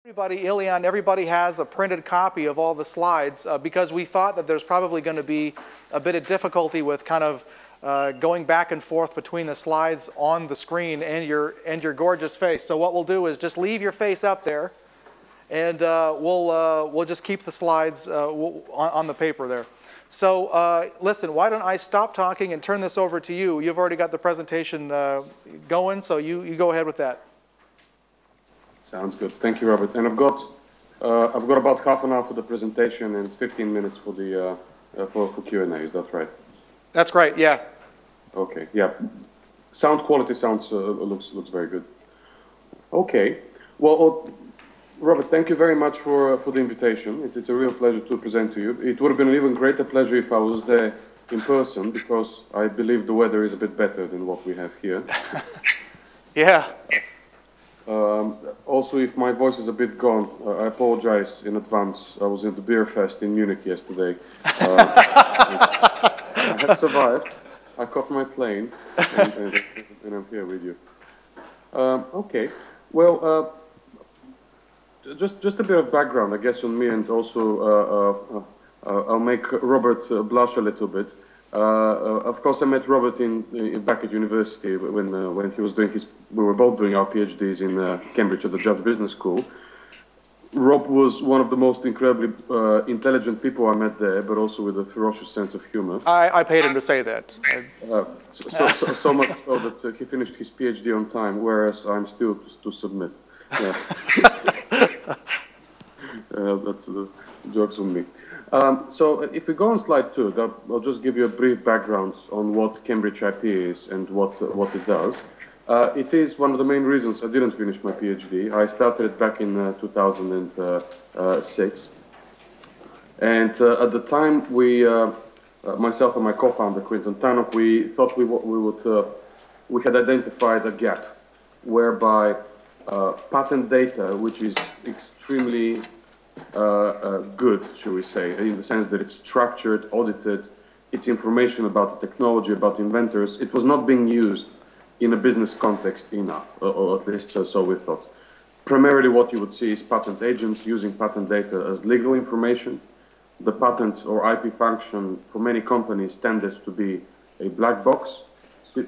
Everybody has a printed copy of all the slides because we thought that there's probably going to be a bit of difficulty with kind of going back and forth between the slides on the screen and your gorgeous face. So what we'll do is just leave your face up there, and we'll just keep the slides on the paper there. So listen, why don't I stop talking and turn this over to you? You've already got the presentation going, so you go ahead with that. Sounds good. Thank you, Robert. And I've got about half an hour for the presentation and 15 minutes for the for Q&A. Is that right? That's right. Yeah. Okay. Yeah. Sound quality sounds looks very good. Okay. Well, Robert, thank you very much for the invitation. It's a real pleasure to present to you. It would have been an even greater pleasure if I was there in person, because I believe the weather is a bit better than what we have here. Yeah. Also, if my voice is a bit gone, I apologize in advance. I was in the beer fest in Munich yesterday. I have survived. I caught my plane, and I'm here with you. Okay. Well, just a bit of background, I guess, on me, and also I'll make Robert blush a little bit. Of course, I met Robert back at university when he was doing we were both doing our PhDs in Cambridge at the Judge Business School. Rob was one of the most incredibly intelligent people I met there, but also with a ferocious sense of humor. I paid him to say that. So much so that he finished his PhD on time, whereas I'm still to submit. Yeah. That's the joke's on me. So if we go on slide 2, I'll just give you a brief background on what CambridgeIP is and what it does. It is one of the main reasons I didn't finish my PhD. I started it back in 2006. And at the time, myself and my co-founder, Quinton Tannock, we thought we had identified a gap whereby patent data, which is extremely good, shall we say, in the sense that it's structured, audited, it's information about the technology, about inventors. It was not being used in a business context enough, or at least so we thought. Primarily what you would see is patent agents using patent data as legal information. The patent or IP function for many companies tended to be a black box,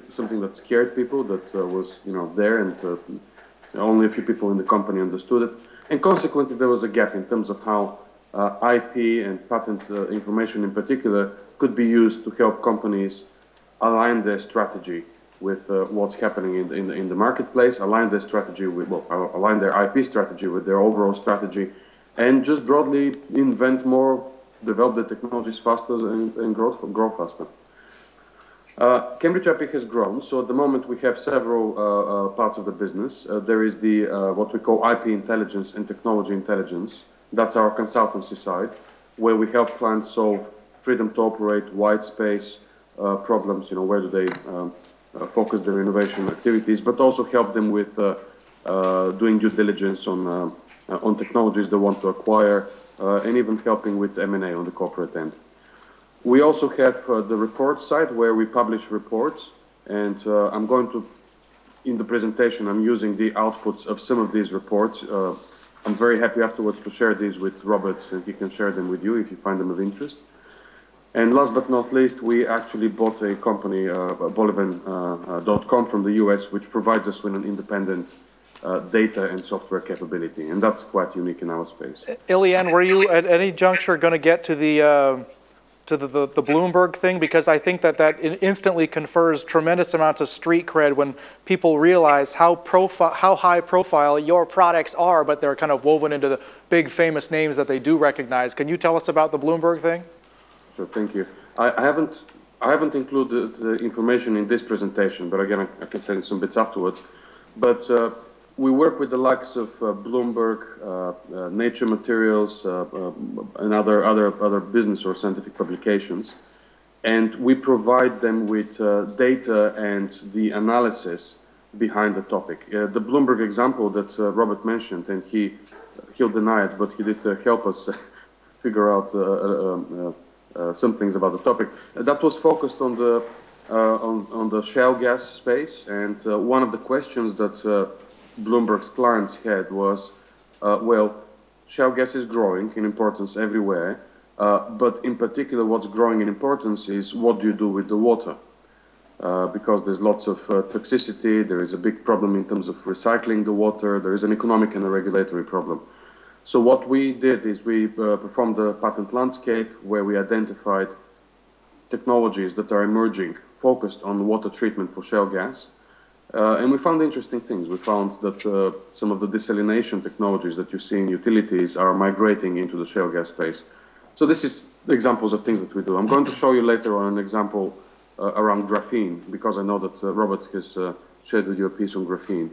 something that scared people, that was there, and only a few people in the company understood it. And consequently, there was a gap in terms of how IP and patent information in particular could be used to help companies align their strategy with what's happening in the marketplace, align their strategy with, align their IP strategy with their overall strategy, and just broadly invent more, develop the technologies faster and grow faster. CambridgeIP has grown, so at the moment we have several parts of the business. There is the what we call IP intelligence and technology intelligence. That's our consultancy side, where we help clients solve freedom to operate, white space problems. Where do they focus their innovation activities, but also help them with doing due diligence on technologies they want to acquire, and even helping with M&A on the corporate end. We also have the report side, where we publish reports, and I'm going to, in the presentation, I'm using the outputs of some of these reports. I'm very happy afterwards to share these with Robert, and he can share them with you if you find them of interest. And last but not least, we actually bought a company, Bolivan.com from the US, which provides us with an independent data and software capability, and that's quite unique in our space. Ilian, were you at any juncture going to get to the Bloomberg thing? Because I think that instantly confers tremendous amounts of street cred when people realize how high profile your products are, but they're kind of woven into the big famous names that they do recognize. Can you tell us about the Bloomberg thing? Sure, thank you. I haven't included the information in this presentation, but again, I can send some bits afterwards. But we work with the likes of Bloomberg, Nature Materials, and other business or scientific publications, and we provide them with data and the analysis behind the topic. The Bloomberg example that Robert mentioned, and he'll deny it, but he did help us figure out some things about the topic. That was focused on the shale gas space, and one of the questions that Bloomberg's clients had was, Well, shale gas is growing in importance everywhere, but in particular what's growing in importance is what do you do with the water? Because there's lots of toxicity, there is a big problem in terms of recycling the water, there is an economic and a regulatory problem. So what we did is we performed a patent landscape where we identified technologies that are emerging focused on water treatment for shale gas. And we found interesting things. We found that some of the desalination technologies that you see in utilities are migrating into the shale gas space. So this is examples of things that we do. I'm going to show you later on an example around graphene, because I know that Robert has shared with you a piece on graphene,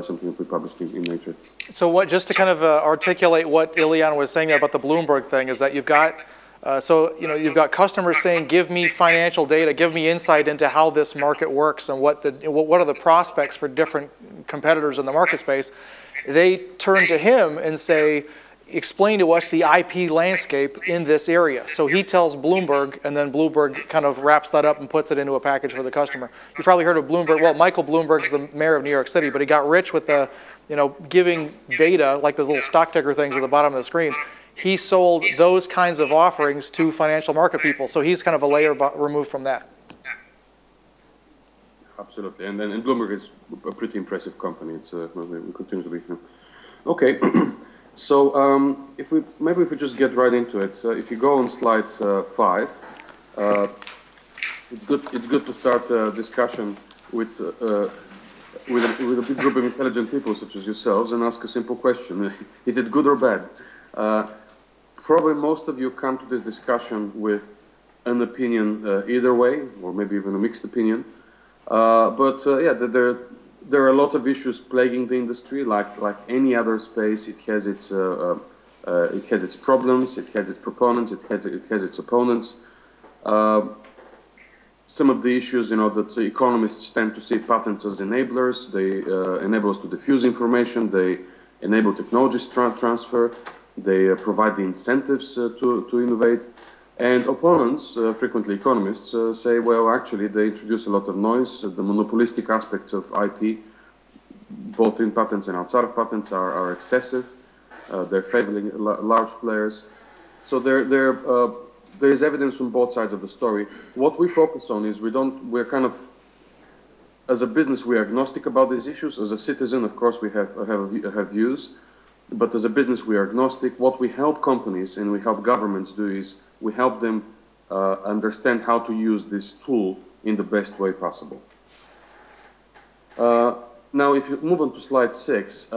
something that we published in Nature. So what, just to kind of articulate what Ilian was saying there about the Bloomberg thing, is that you've got, you've got customers saying, give me financial data, give me insight into how this market works and what are the prospects for different competitors in the market space. They turn to him and say, explain to us the IP landscape in this area. So he tells Bloomberg, and then Bloomberg kind of wraps that up and puts it into a package for the customer. You probably heard of Bloomberg. Well, Michael Bloomberg's the mayor of New York City, but he got rich with the, giving data, like those little stock ticker things at the bottom of the screen. He sold those kinds of offerings to financial market people. So he's kind of a layer removed from that. Absolutely, and Bloomberg is a pretty impressive company. It's we continue to be. Okay. So maybe if we just get right into it. If you go on slide 5, it's good to start a discussion with a big group of intelligent people such as yourselves and ask a simple question: is it good or bad? Probably most of you come to this discussion with an opinion either way, or maybe even a mixed opinion. Yeah, there are a lot of issues plaguing the industry. Like any other space, it has its problems, it has its proponents, it has its opponents. Some of the issues, that the economists tend to see patents as enablers. They enable us to diffuse information. They enable technology transfer. They provide the incentives to innovate. And opponents, frequently economists, say, well, actually, they introduce a lot of noise. The monopolistic aspects of IP, both in patents and outside of patents, are excessive. They're favoring large players. So there is evidence from both sides of the story. What we focus on is we're kind of, as a business, we're agnostic about these issues. As a citizen, of course, we have views. But as a business, we are agnostic. What we help companies and we help governments do is we help them understand how to use this tool in the best way possible. Now, if you move on to slide 6,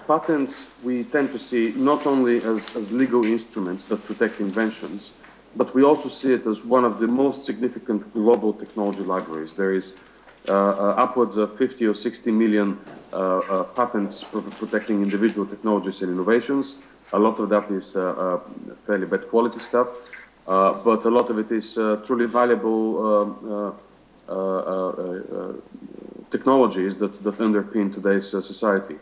patents we tend to see not only as legal instruments that protect inventions, but we also see it as one of the most significant global technology libraries. There is upwards of 50 or 60 million patents protecting individual technologies and innovations. A lot of that is fairly bad quality stuff, but a lot of it is truly valuable technologies that underpin today's society.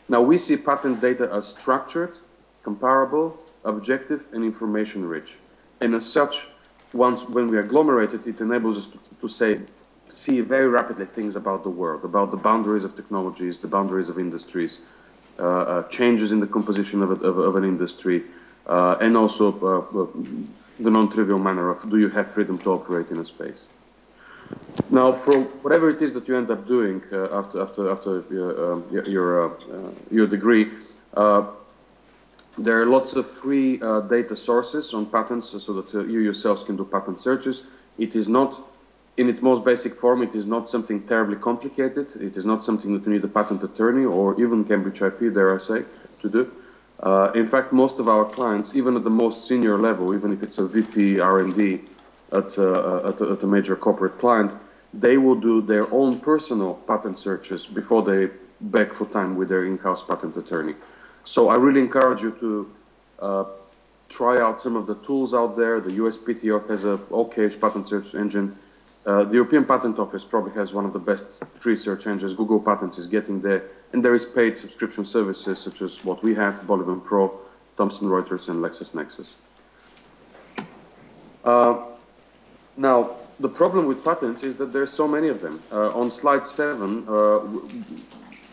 Now, we see patent data as structured, comparable, objective, and information-rich. And as such, when we agglomerate it, it enables us to see very rapidly things about the world, about the boundaries of technologies, the boundaries of industries, changes in the composition of an industry, and also the non-trivial manner of, do you have freedom to operate in a space? Now, for whatever it is that you end up doing after your degree, there are lots of free data sources on patents so that you yourselves can do patent searches. It is not, in its most basic form, it is not something terribly complicated. It is not something that you need a patent attorney or even CambridgeIP, dare I say, to do. In fact, most of our clients, even at the most senior level, even if it's a VP R&D at a major corporate client, they will do their own personal patent searches before they beg for time with their in-house patent attorney. So I really encourage you to try out some of the tools out there. The USPTO has a OK-ish patent search engine. The European Patent Office probably has one of the best free search engines. Google Patents is getting there. And there is paid subscription services such as what we have, Bolivar Pro, Thomson Reuters, and LexisNexis. Now, the problem with patents is that there's so many of them. On slide 7,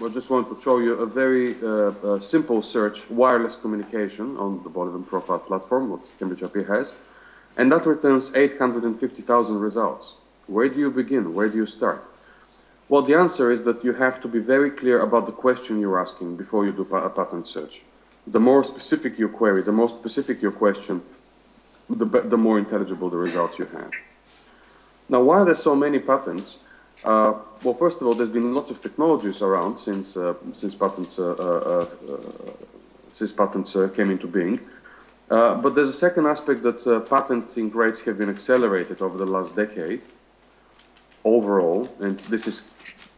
I just want to show you a very simple search, wireless communication on the Bolivian profile platform, what CambridgeIP has, and that returns 850,000 results. Where do you begin? Where do you start? Well, the answer is that you have to be very clear about the question you're asking before you do a patent search. The more specific your query, the more specific your question, the more intelligible the results you have. Now, why are there so many patents? Well, first of all, there's been lots of technologies around since patents came into being. But there's a second aspect that patenting rates have been accelerated over the last decade overall, and this is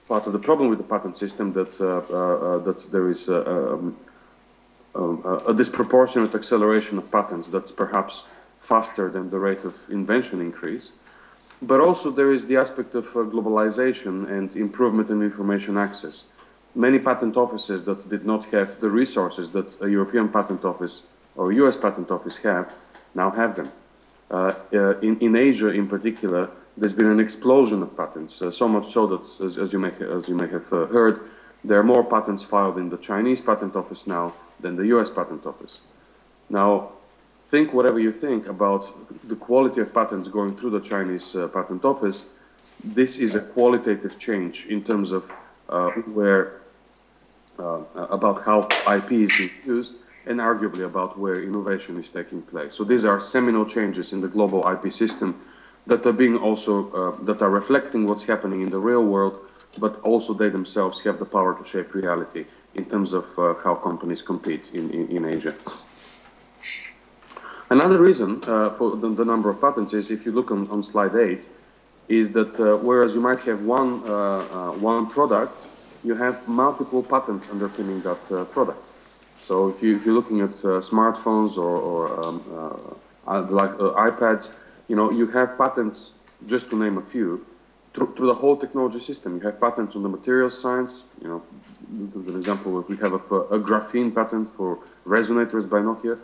part of the problem with the patent system, that that there is a disproportionate acceleration of patents that's perhaps faster than the rate of invention increase. But also there is the aspect of globalization and improvement in information access. Many patent offices that did not have the resources that a European patent office or US patent office have, now have them. In Asia in particular, there's been an explosion of patents, so much so that, as you may have heard, there are more patents filed in the Chinese patent office now than the US patent office. Now, think whatever you think about the quality of patents going through the Chinese patent office, this is a qualitative change in terms of about how IP is being used, and arguably about where innovation is taking place. So these are seminal changes in the global IP system that are being also, that are reflecting what's happening in the real world, but also they themselves have the power to shape reality in terms of how companies compete in Asia. Another reason for the number of patents is, if you look on slide 8, is that whereas you might have one product, you have multiple patents underpinning that product. So if you're looking at smartphones or iPads, you know, you have patents, just to name a few, through the whole technology system. You have patents on the materials science. You know, as an example, we have a graphene patent for resonators by Nokia.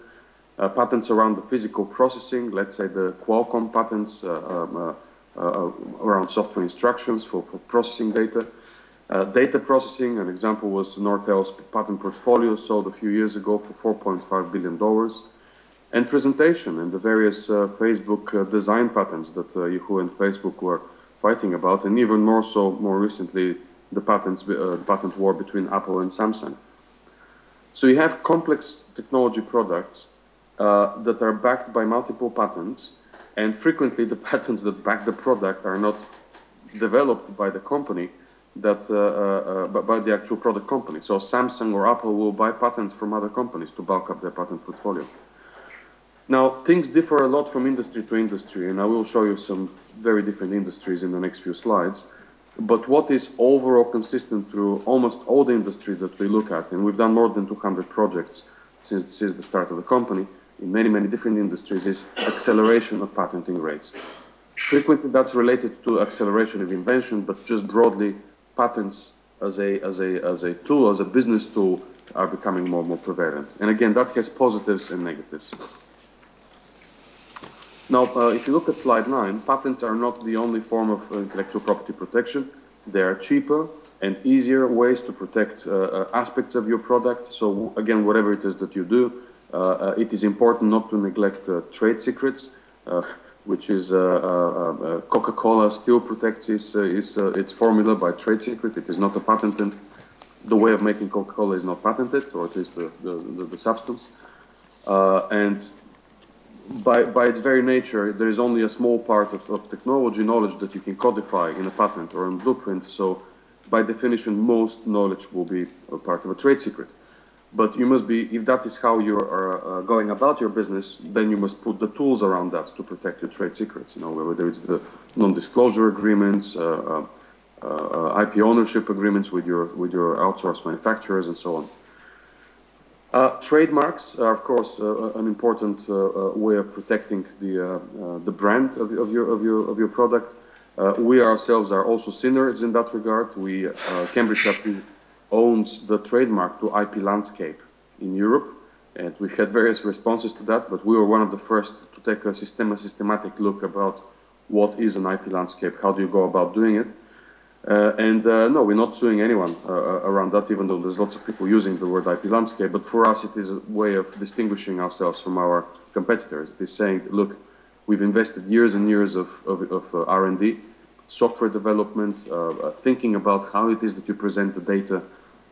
Patents around the physical processing, let's say the Qualcomm patents around software instructions for processing data. Data processing, an example was Nortel's patent portfolio, sold a few years ago for $4.5 billion. And presentation and the various Facebook design patents that Yahoo and Facebook were fighting about, and even more so, more recently, the patent war between Apple and Samsung. So you have complex technology products that are backed by multiple patents, and frequently the patents that back the product are not developed by the company, but by the actual product company. So Samsung or Apple will buy patents from other companies to bulk up their patent portfolio. Now, things differ a lot from industry to industry, and I will show you some very different industries in the next few slides. But what is overall consistent through almost all the industries that we look at, and we've done more than 200 projects since the start of the company, in many, many different industries, is acceleration of patenting rates. Frequently that's related to acceleration of invention, but just broadly, patents as a tool, as a business tool, are becoming more and more prevalent. And again, that has positives and negatives. Now, if you look at slide 9, patents are not the only form of intellectual property protection. There are cheaper and easier ways to protect aspects of your product. So again, whatever it is that you do, it is important not to neglect trade secrets, which is Coca-Cola still protects its formula by trade secret. It is not a patented. The way of making Coca-Cola is not patented, or at least the substance. And by its very nature, there is only a small part of technology knowledge that you can codify in a patent or in a blueprint. So by definition, most knowledge will be a part of a trade secret. But you must be, if that is how you are going about your business, then you must put the tools around that to protect your trade secrets. You know, whether it's the non-disclosure agreements, IP ownership agreements with your outsourced manufacturers, and so on. Trademarks are, of course, an important way of protecting the brand of your product. We ourselves are also sinners in that regard. CambridgeIP owns the trademark to IP landscape in Europe, and we had various responses to that, but we were one of the first to take a systematic look about what is an IP landscape, how do you go about doing it. No, we're not suing anyone around that, even though there's lots of people using the word IP landscape. But for us, it is a way of distinguishing ourselves from our competitors. It is saying, look, we've invested years and years of R&D, software development, thinking about how it is that you present the data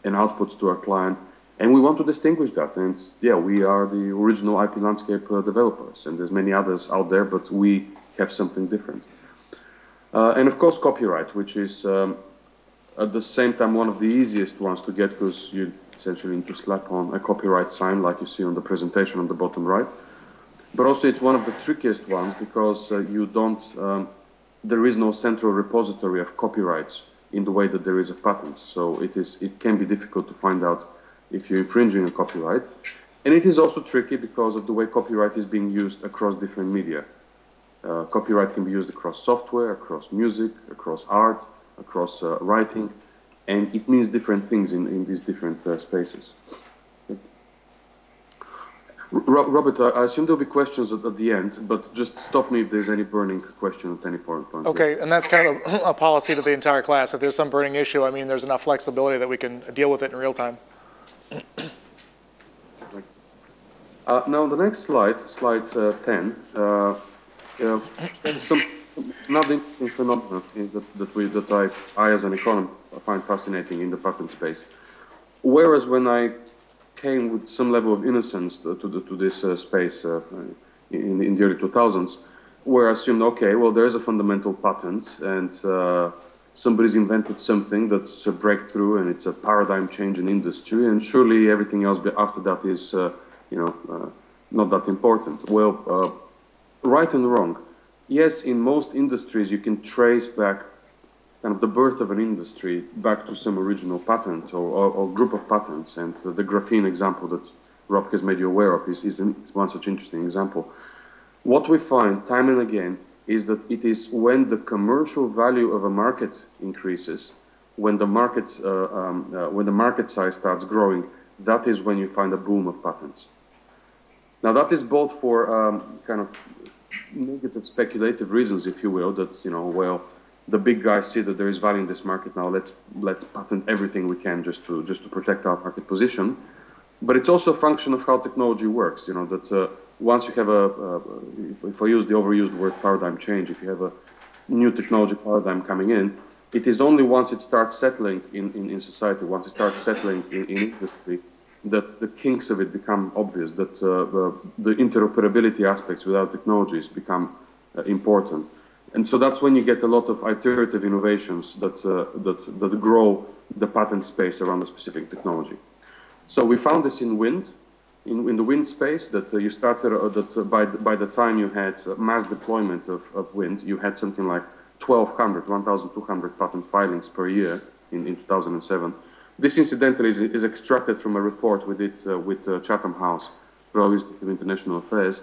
and outputs to our client. And we want to distinguish that. And yeah, we are the original IP landscape developers. And there's many others out there, but we have something different. And of course, copyright, which is at the same time one of the easiest ones to get, because you essentially need to slap on a copyright sign like you see on the presentation on the bottom right. But also it's one of the trickiest ones because there is no central repository of copyrights in the way that there is of patents. So it can be difficult to find out if you're infringing a copyright. And it is also tricky because of the way copyright is being used across different media. Copyright can be used across software, across music, across art, across writing, and it means different things in these different spaces. Robert, I assume there'll be questions at the end, but just stop me if there's any burning question at any point. Okay, and that's kind of a policy to the entire class. If there's some burning issue, I mean, there's enough flexibility that we can deal with it in real time. Now, the next slide, slide 10, some another interesting phenomenon that I as an economist find fascinating in the patent space. Whereas when I came with some level of innocence to this space in the early 2000s, where I assumed, okay, well, there's a fundamental patent and somebody's invented something that's a breakthrough and it's a paradigm change in industry, and surely everything else after that is, not that important. Well, right and wrong. Yes, in most industries you can trace back kind of the birth of an industry back to some original patent or group of patents, and the graphene example that Rob has made you aware of is one such interesting example. What we find time and again is that it is when the commercial value of a market increases, when the market size starts growing, that is when you find a boom of patents. Now that is both for kind of negative speculative reasons, if you will, that, well, the big guys see that there is value in this market now, let's patent everything we can just to protect our market position. But it's also a function of how technology works, that once you have if I use the overused word paradigm change, if you have a new technology paradigm coming in, it is only once it starts settling in society, once it starts settling in industry, that the kinks of it become obvious, that the interoperability aspects with our technologies become important. And so that's when you get a lot of iterative innovations that grow the patent space around a specific technology. So we found this in wind, in the wind space, that you started, by the time you had mass deployment of wind, you had something like 1,200 patent filings per year in 2007. This, incidentally, is extracted from a report we did with Chatham House, Royal Institute of International Affairs.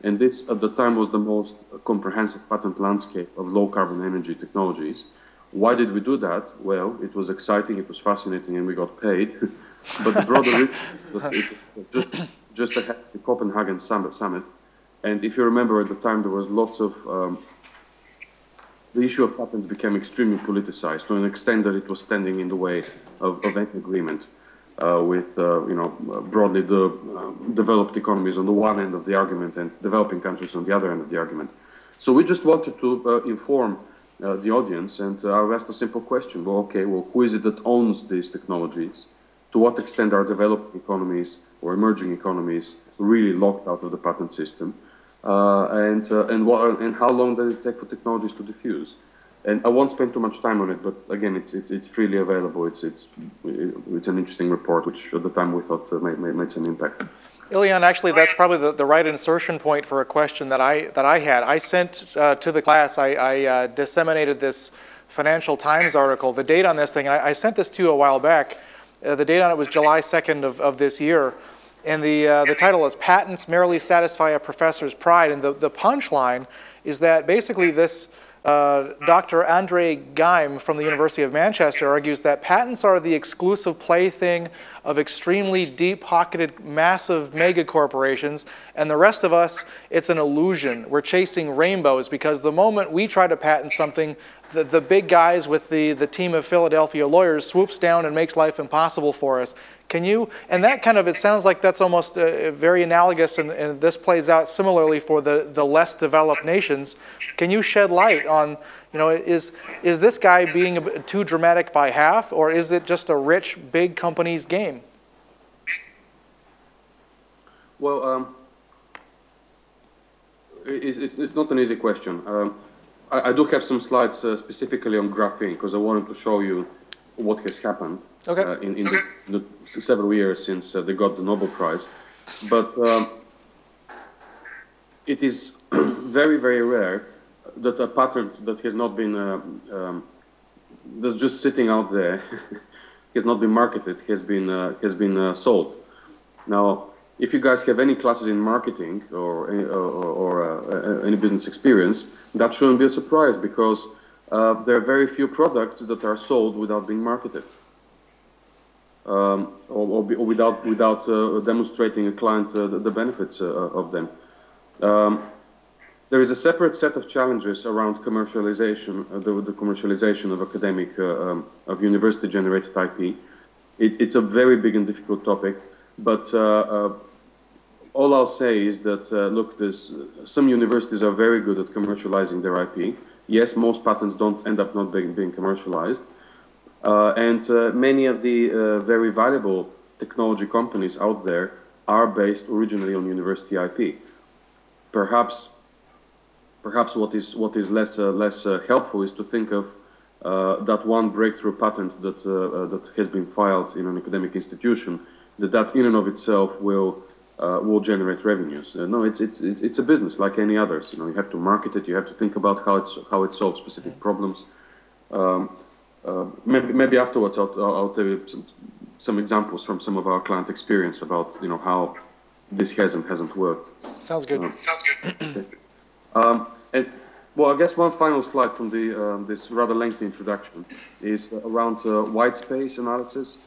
And this, at the time, was the most comprehensive patent landscape of low-carbon energy technologies. Why did we do that? Well, it was exciting, it was fascinating, and we got paid. But the broader reason, just ahead of the Copenhagen summit. And if you remember, at the time, there was lots of... the issue of patents became extremely politicized to an extent that it was standing in the way of any agreement with, broadly the developed economies on the one end of the argument and developing countries on the other end of the argument. So we just wanted to inform the audience, and I've asked a simple question. Well, okay, well, who is it that owns these technologies? To what extent are developing economies or emerging economies really locked out of the patent system? And how long does it take for technologies to diffuse? And I won't spend too much time on it, but again, it's freely available. It's an interesting report, which at the time we thought made some impact. Ilian, actually, that's probably the right insertion point for a question that I had. I sent to the class, I disseminated this Financial Times article. The date on this thing, I sent this to you a while back. The date on it was July 2nd of this year. And the title is Patents Merely Satisfy a Professor's Pride. And the punchline is that basically this Dr. Andre Geim from the University of Manchester argues that patents are the exclusive plaything of extremely deep-pocketed, massive mega corporations, and the rest of us, it's an illusion. We're chasing rainbows because the moment we try to patent something, the big guys with the team of Philadelphia lawyers swoops down and makes life impossible for us. Can you, and that kind of, it sounds like that's almost very analogous, and this plays out similarly for the less developed nations. Can you shed light on, you know, is this guy being too dramatic by half, or is it just a rich, big company's game? Well, it's not an easy question. I do have some slides specifically on graphene because I wanted to show you what has happened in the several years since they got the Nobel Prize. But it is very, very rare that a patent that has not been, that's just sitting out there, has not been marketed, has been sold. Now, if you guys have any classes in marketing or any business experience, that shouldn't be a surprise because there are very few products that are sold without being marketed or without demonstrating a client the benefits of them. There is a separate set of challenges around commercialization, the commercialization of academic, of university-generated IP. It's a very big and difficult topic. But all I'll say is that, look, some universities are very good at commercializing their IP. Yes, most patents don't end up not being commercialized. And many of the very valuable technology companies out there are based originally on university IP. Perhaps what is less helpful is to think of that one breakthrough patent that has been filed in an academic institution, that in and of itself will generate revenues. No, it's a business like any others. You know, you have to market it. You have to think about how it solves specific problems. Maybe afterwards I'll tell you some examples from some of our client experience about how this hasn't worked. Sounds good. Sounds good. And well, I guess one final slide from this rather lengthy introduction is around white space analysis.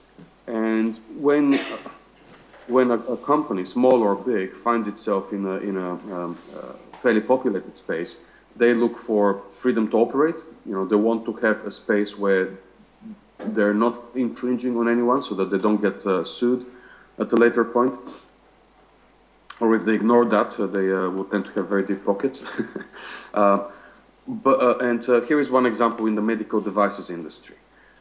And when a company, small or big, finds itself in a fairly populated space, they look for freedom to operate. They want to have a space where they're not infringing on anyone, so that they don't get sued at a later point. Or if they ignore that, they will tend to have very deep pockets. Here is one example in the medical devices industry.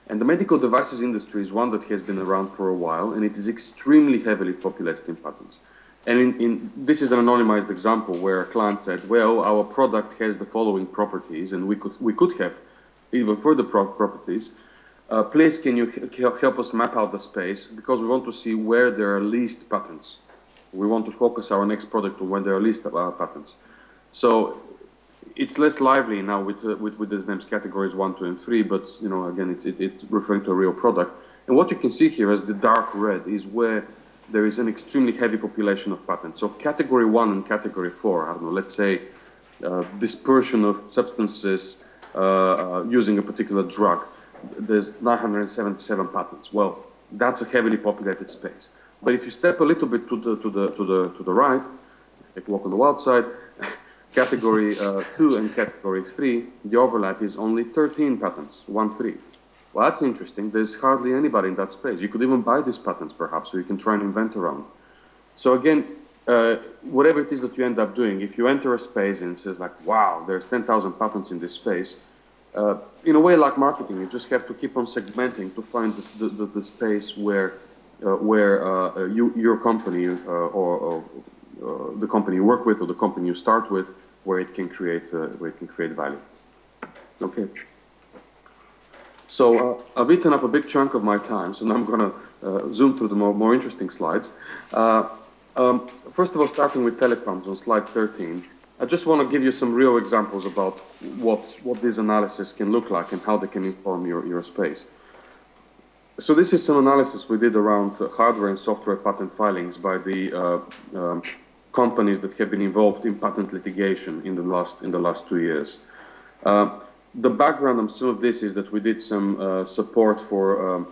And the medical devices industry is one that has been around for a while, and it is extremely heavily populated in patents. And this is an anonymized example where a client said, well, our product has the following properties, and we could have even further properties. Please, can you help us map out the space, because we want to see where there are least patents. We want to focus our next product on where there are least patents. So it's less lively now with these names categories 1, 2, and 3, but again, it's referring to a real product. And what you can see here as the dark red is where there is an extremely heavy population of patents. So category 1 and category 4, I don't know, let's say dispersion of substances using a particular drug. There's 977 patents. Well, that's a heavily populated space. But if you step a little bit to the right, like walk on the wild side, category 2 and category 3, the overlap is only 13 patents, 1-3. Well, that's interesting. There's hardly anybody in that space. You could even buy these patents, perhaps, so you can try and invent around. So again, whatever it is that you end up doing, if you enter a space and it says like, wow, there's 10,000 patents in this space, in a way like marketing, you just have to keep on segmenting to find the space where your company or the company you work with or the company you start with, where it can create value. Okay. So I've eaten up a big chunk of my time, so now I'm going to zoom through the more interesting slides. First of all, starting with telecoms on slide 13, I just want to give you some real examples about what this analysis can look like and how they can inform your space. So this is some analysis we did around hardware and software patent filings by the companies that have been involved in patent litigation in the last 2 years. The background on some of this is that we did some support for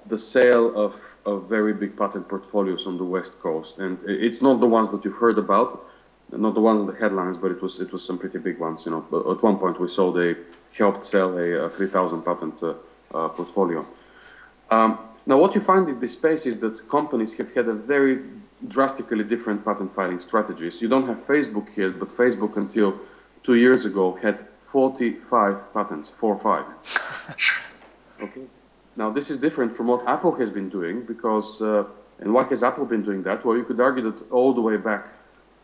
the sale of very big patent portfolios on the West Coast. And it's not the ones that you've heard about. not the ones in the headlines, but it was some pretty big ones. You know, but at one point we saw they helped sell a 3,000 patent portfolio. Now, what you find in this space is that companies have had a very drastically different patent filing strategies. You don't have Facebook here, but Facebook until 2 years ago had 45 patents, 45. Okay. Now, this is different from what Apple has been doing because, and why has Apple been doing that? Well, you could argue that all the way back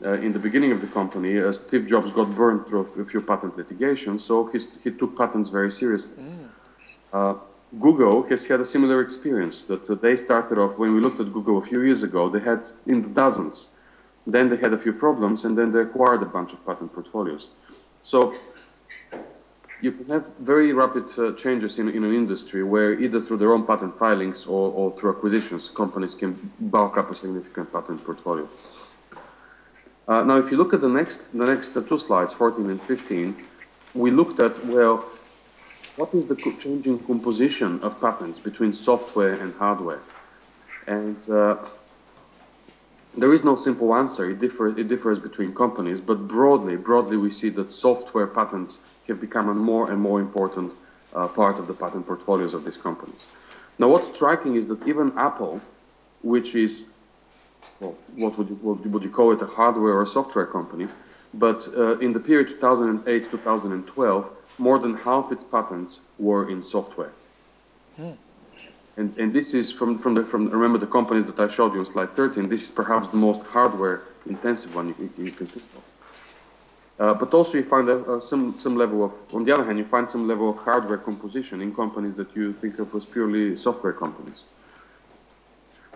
in the beginning of the company, Steve Jobs got burned through a few patent litigation, so he took patents very seriously. Google has had a similar experience that they started off, when we looked at Google a few years ago, they had in the dozens. Then they had a few problems and then they acquired a bunch of patent portfolios. So you can have very rapid changes in an industry where either through their own patent filings or through acquisitions, companies can bulk up a significant patent portfolio. Now, if you look at the next two slides, 14 and 15, we looked at, well, what is the changing composition of patents between software and hardware? And there is no simple answer. It differs between companies, but broadly we see that software patents have become a more and more important part of the patent portfolios of these companies. Now, what's striking is that even Apple, which is, well, what would you call it, a hardware or a software company, but in the period 2008-2012, more than half its patents were in software. And this is from remember the companies that I showed you on slide 13, this is perhaps the most hardware intensive one you can think of. But also you find some level of, on the other hand, you find some level of hardware composition in companies that you think of as purely software companies.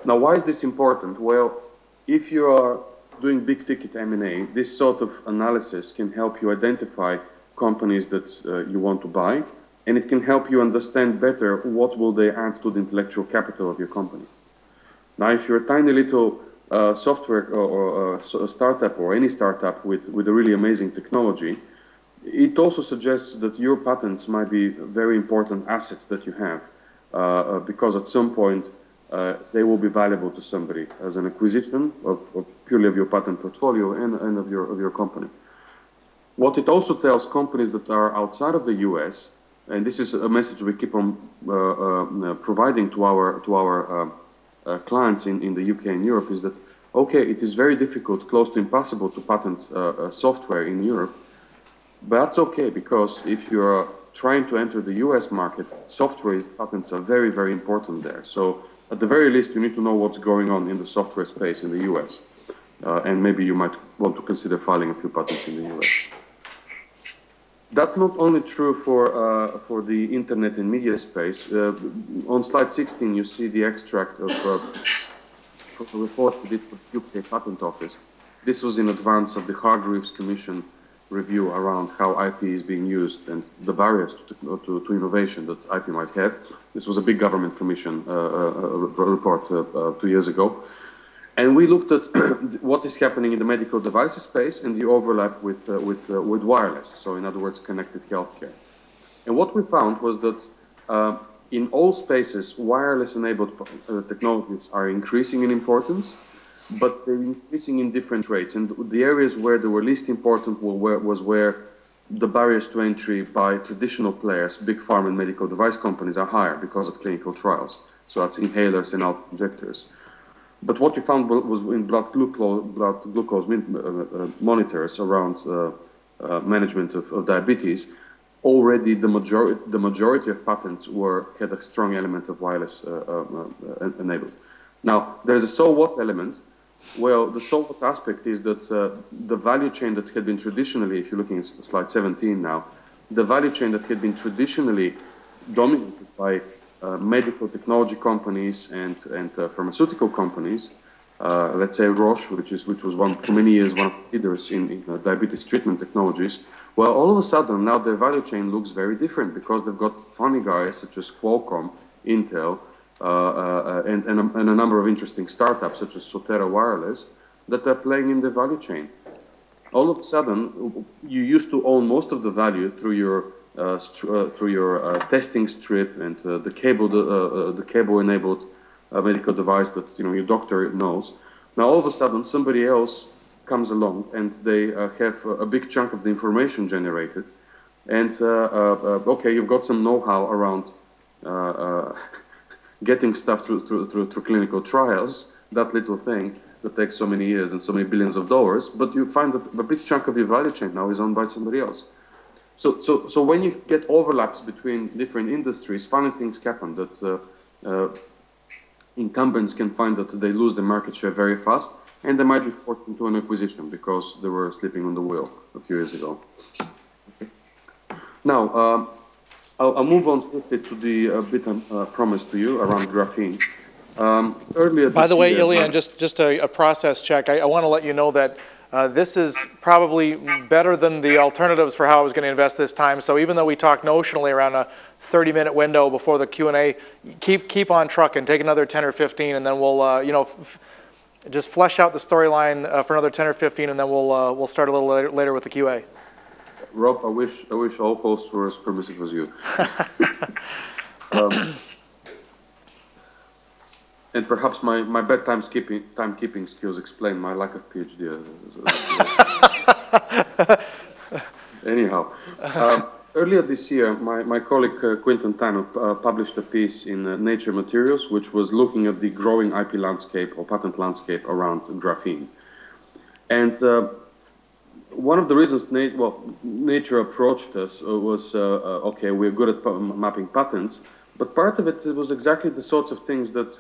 Now, why is this important? Well, if you are doing big ticket M&A, this sort of analysis can help you identify companies that you want to buy, and it can help you understand better what will they add to the intellectual capital of your company. Now, if you're a tiny little software or a startup or any startup with a really amazing technology, it also suggests that your patents might be a very important asset that you have because at some point they will be valuable to somebody as an acquisition of purely of your patent portfolio and of your company. What it also tells companies that are outside of the US, and this is a message we keep on providing to our clients in the UK and Europe, is that, okay, it is very difficult, close to impossible to patent software in Europe, but that's okay, because if you're trying to enter the US market, software patents are very, very important there. So at the very least, you need to know what's going on in the software space in the US. And maybe you might want to consider filing a few patents in the US. That's not only true for the internet and media space. On slide 16, you see the extract of a report we did for the UK Patent Office. This was in advance of the Hargreaves Commission review around how IP is being used and the barriers to innovation that IP might have. This was a big government commission report 2 years ago. And we looked at what is happening in the medical devices space and the overlap with wireless, so in other words, connected healthcare. And what we found was that in all spaces, wireless-enabled technologies are increasing in importance, but they're increasing in different rates. And the areas where they were least important was where the barriers to entry by traditional players, big pharma and medical device companies, are higher because of clinical trials. So that's inhalers and auto-injectors. But what you found was in blood glucose monitors around management of diabetes, already the majority of patents had a strong element of wireless enabled. Now, there's a so what element. Well, the so what aspect is that the value chain that had been traditionally, if you're looking at slide 17 now, the value chain that had been traditionally dominated by medical technology companies and pharmaceutical companies, let's say Roche, which was for many years one of the leaders in diabetes treatment technologies. Well, all of a sudden now their value chain looks very different because they've got funny guys such as Qualcomm, Intel, and a number of interesting startups such as Sotera Wireless that are playing in the value chain. All of a sudden, you used to own most of the value through your testing strip and the cable-enabled medical device that your doctor knows. Now all of a sudden somebody else comes along and they have a big chunk of the information generated, and okay, you've got some know-how around getting stuff through clinical trials, that little thing that takes so many years and so many billions of dollars, but you find that a big chunk of your value chain now is owned by somebody else. So when you get overlaps between different industries, funny things happen that incumbents can find that they lose the market share very fast, and they might be forced into an acquisition because they were sleeping on the wheel a few years ago. Okay. Now, I'll move on swiftly to the bit I promised to you around graphene. Earlier By the way, year, Ilian, just a process check. I want to let you know that this is probably better than the alternatives for how I was going to invest this time. So even though we talked notionally around a 30-minute window before the Q&A, keep on trucking. Take another 10 or 15, and then we'll you know, just flesh out the storyline for another 10 or 15, and then we'll start a little later with the QA. Rob, I wish all hosts were as permissive as you. And perhaps my bad timekeeping skills explain my lack of PhD. Anyhow, earlier this year, my colleague Quinton Tannock published a piece in Nature Materials, which was looking at the growing IP landscape or patent landscape around graphene. And one of the reasons Nature approached us was, okay, we're good at mapping patents, but part of it was exactly the sorts of things that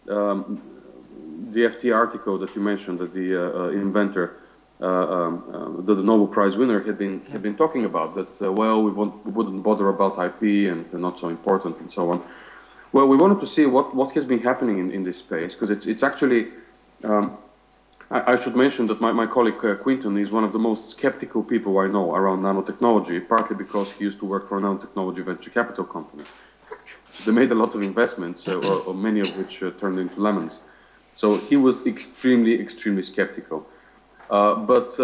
the FT article that you mentioned, that the inventor, the Nobel Prize winner had been talking about, that well, we wouldn't bother about IP and not so important and so on. Well, we wanted to see what has been happening in this space, because it's actually, I should mention that my colleague Quinton is one of the most skeptical people I know around nanotechnology, partly because he used to work for a nanotechnology venture capital company. So they made a lot of investments, or many of which turned into lemons. So he was extremely, extremely skeptical. But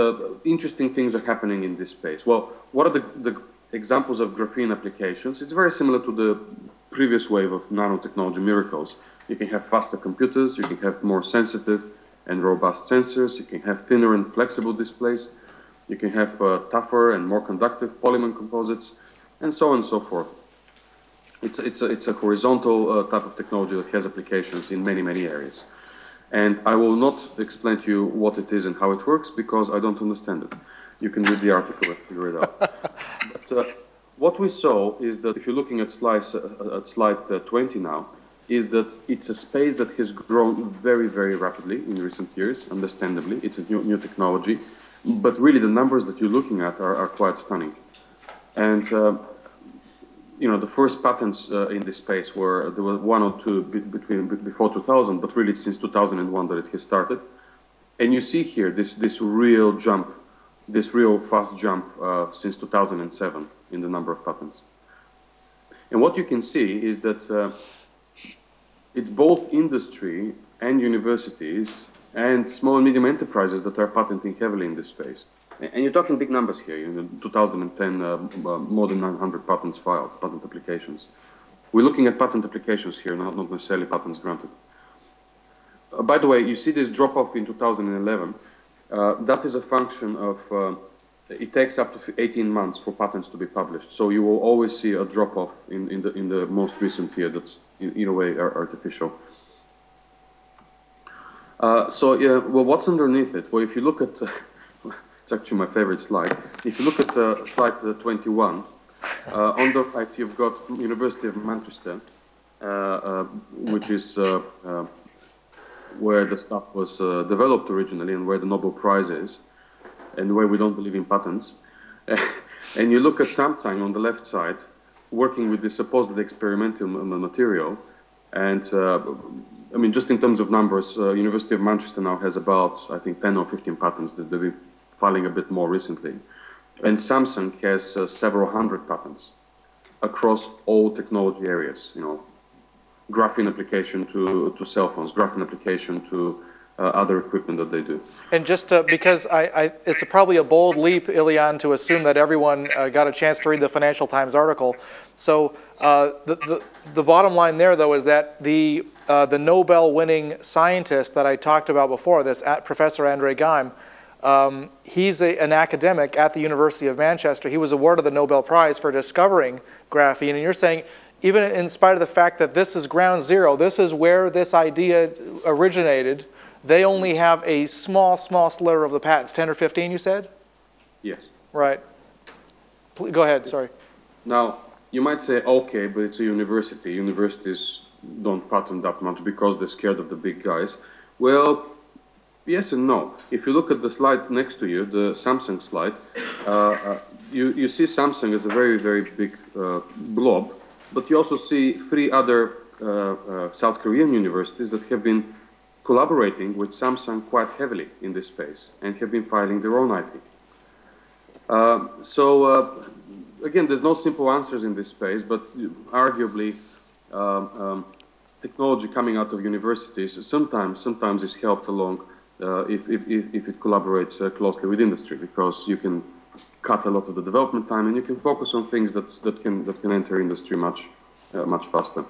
interesting things are happening in this space. Well, what are the examples of graphene applications? It's very similar to the previous wave of nanotechnology miracles. You can have faster computers, you can have more sensitive and robust sensors, you can have thinner and flexible displays, you can have tougher and more conductive polymer composites, and so on and so forth. It's a horizontal type of technology that has applications in many, many areas. And I will not explain to you what it is and how it works, because I don't understand it. You can read the article and figure it out. But what we saw is that, if you're looking at slide 20 now, is that it's a space that has grown very, very rapidly in recent years, understandably. It's a new technology. But really, the numbers that you're looking at are quite stunning. And you know, the first patents in this space there were one or two before 2000, but really since 2001 that it has started. And you see here this real jump, this real fast jump since 2007 in the number of patents. And what you can see is that it's both industry and universities and small and medium enterprises that are patenting heavily in this space. And you're talking big numbers here. In 2010, more than 900 patents filed, patent applications. We're looking at patent applications here, not necessarily patents granted. By the way, you see this drop-off in 2011. That is a function of, it takes up to 18 months for patents to be published. So you will always see a drop-off in the most recent year that's, in a way, artificial. So, yeah, well, what's underneath it? Well, if you look at... It's actually my favorite slide. If you look at slide 21, on the right you've got University of Manchester, which is where the stuff was developed originally and where the Nobel Prize is, and where we don't believe in patents. And you look at Samsung on the left side, working with this supposed experimental material, and I mean, just in terms of numbers, University of Manchester now has about, I think, 10 or 15 patents that they've been filing a bit more recently. And Samsung has several hundred patents across all technology areas, you know, graphene application to cell phones, graphene application to other equipment that they do. And just because it's probably a bold leap, Ilian, to assume that everyone got a chance to read the Financial Times article. So the bottom line there, though, is that the Nobel-winning scientist that I talked about before, Professor Andre Geim, He's an academic at the University of Manchester. He was awarded the Nobel Prize for discovering graphene. And you're saying, even in spite of the fact that this is ground zero, this is where this idea originated, they only have a small, small sliver of the patents, 10 or 15, you said? Yes. Right. Go ahead, sorry. Now, you might say, okay, but it's a university. Universities don't patent that much because they're scared of the big guys. Well, yes and no. If you look at the slide next to you, the Samsung slide, you see Samsung as a very, very big blob, but you also see 3 other South Korean universities that have been collaborating with Samsung quite heavily in this space and have been filing their own IP. Again, there's no simple answers in this space, but arguably technology coming out of universities sometimes is helped along if it collaborates closely with industry, because you can cut a lot of the development time and you can focus on things that can enter industry much faster.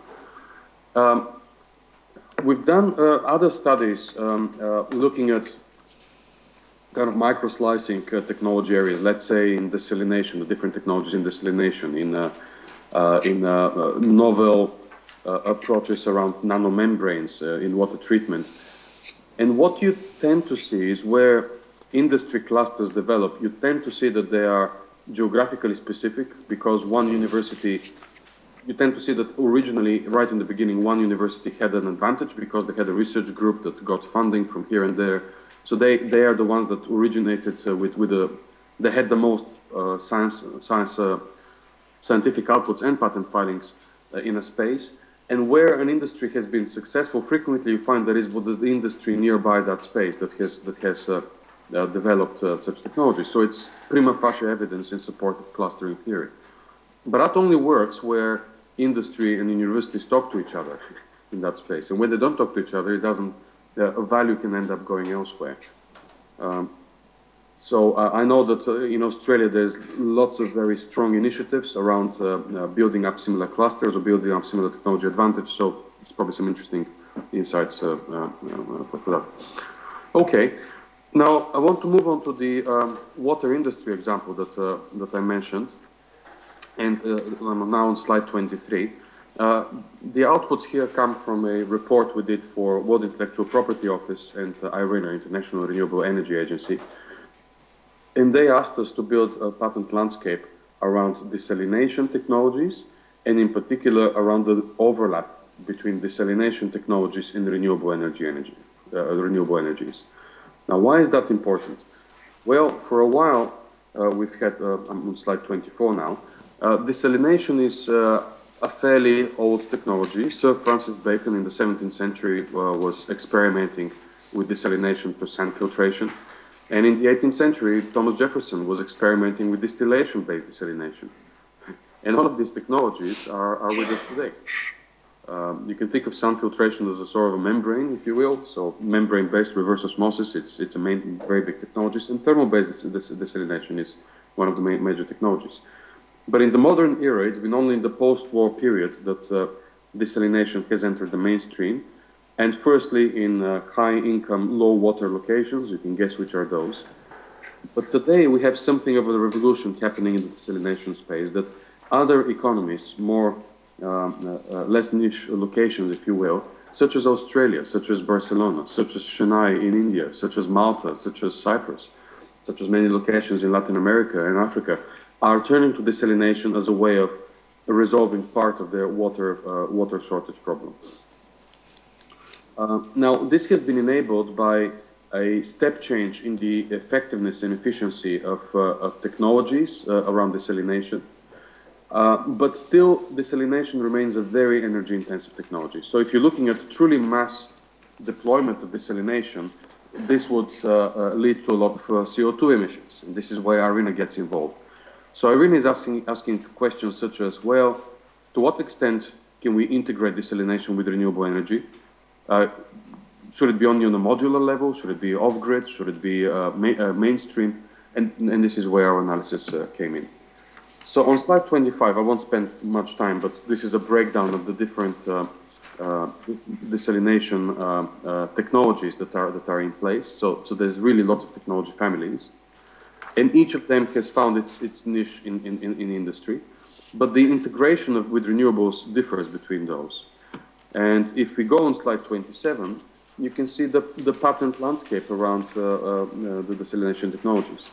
We've done other studies looking at kind of micro-slicing technology areas, let's say in desalination, the different technologies in desalination, in novel approaches around nanomembranes in water treatment. And what you tend to see is where industry clusters develop, you tend to see that they are geographically specific, because one university, you tend to see that originally, right in the beginning, one university had an advantage because they had a research group that got funding from here and there. So they are the ones that originated they had the most scientific outputs and patent filings in a space. And where an industry has been successful, frequently you find there is the industry nearby that space that has developed such technology. So it's prima facie evidence in support of clustering theory. But that only works where industry and universities talk to each other in that space. And when they don't talk to each other, it doesn't. A value can end up going elsewhere. I know that in Australia there's lots of very strong initiatives around building up similar clusters or building up similar technology advantage. So it's probably some interesting insights for that. Okay, now I want to move on to the water industry example that I mentioned, and I'm now on slide 23. The outputs here come from a report we did for World Intellectual Property Office and IRENA, International Renewable Energy Agency. And they asked us to build a patent landscape around desalination technologies, and in particular around the overlap between desalination technologies and renewable energies. Now, why is that important? Well, for a while, we've had, I'm on slide 24 now, desalination is a fairly old technology. Sir Francis Bacon in the 17th century was experimenting with desalination for sand filtration. And in the 18th century, Thomas Jefferson was experimenting with distillation-based desalination. And all of these technologies are with us today. You can think of sand filtration as a sort of a membrane, if you will. So membrane-based reverse osmosis, it's a very big technology. And thermal-based desalination is one of the major technologies. But in the modern era, it's been only in the post-war period that desalination has entered the mainstream. And firstly, in high-income, low-water locations. You can guess which are those. But today, we have something of a revolution happening in the desalination space, that other economies, less niche locations, if you will, such as Australia, such as Barcelona, such as Chennai in India, such as Malta, such as Cyprus, such as many locations in Latin America and Africa, are turning to desalination as a way of resolving part of their water shortage problem. Now, this has been enabled by a step change in the effectiveness and efficiency of technologies around desalination. But still, desalination remains a very energy-intensive technology. So if you're looking at truly mass deployment of desalination, this would lead to a lot of CO2 emissions. And this is why IRENA gets involved. So IRENA is asking questions such as, well, to what extent can we integrate desalination with renewable energy? Should it be only on a modular level? Should it be off-grid? Should it be mainstream? And this is where our analysis came in. So on slide 25, I won't spend much time, but this is a breakdown of the different desalination technologies that are in place. So there's really lots of technology families, and each of them has found its niche in industry. But the integration with renewables differs between those. And if we go on slide 27, you can see the patent landscape around the desalination technologies.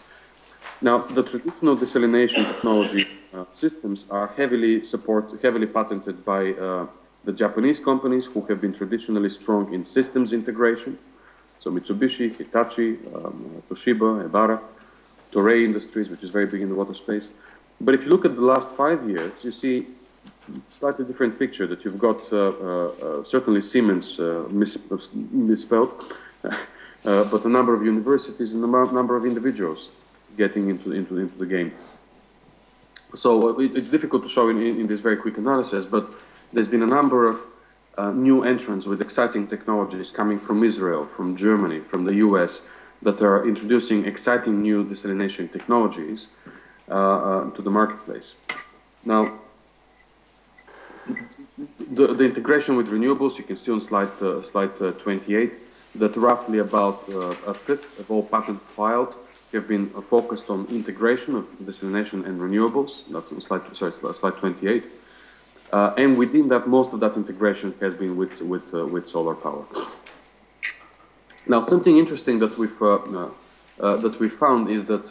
Now, the traditional desalination technology systems are heavily patented by the Japanese companies who have been traditionally strong in systems integration. So Mitsubishi, Hitachi, Toshiba, Ebara, Toray Industries, which is very big in the water space. But if you look at the last 5 years, you see a slightly different picture, that you've got certainly Siemens misspelled, but a number of universities and a number of individuals getting into the game. So it's difficult to show in this very quick analysis, but there's been a number of new entrants with exciting technologies coming from Israel, from Germany, from the US, that are introducing exciting new desalination technologies to the marketplace. Now, the integration with renewables, you can see on slide 28, that roughly about a fifth of all patents filed have been focused on integration of desalination and renewables. That's on slide 28. And within that, most of that integration has been with solar power. Now, something interesting that we found is that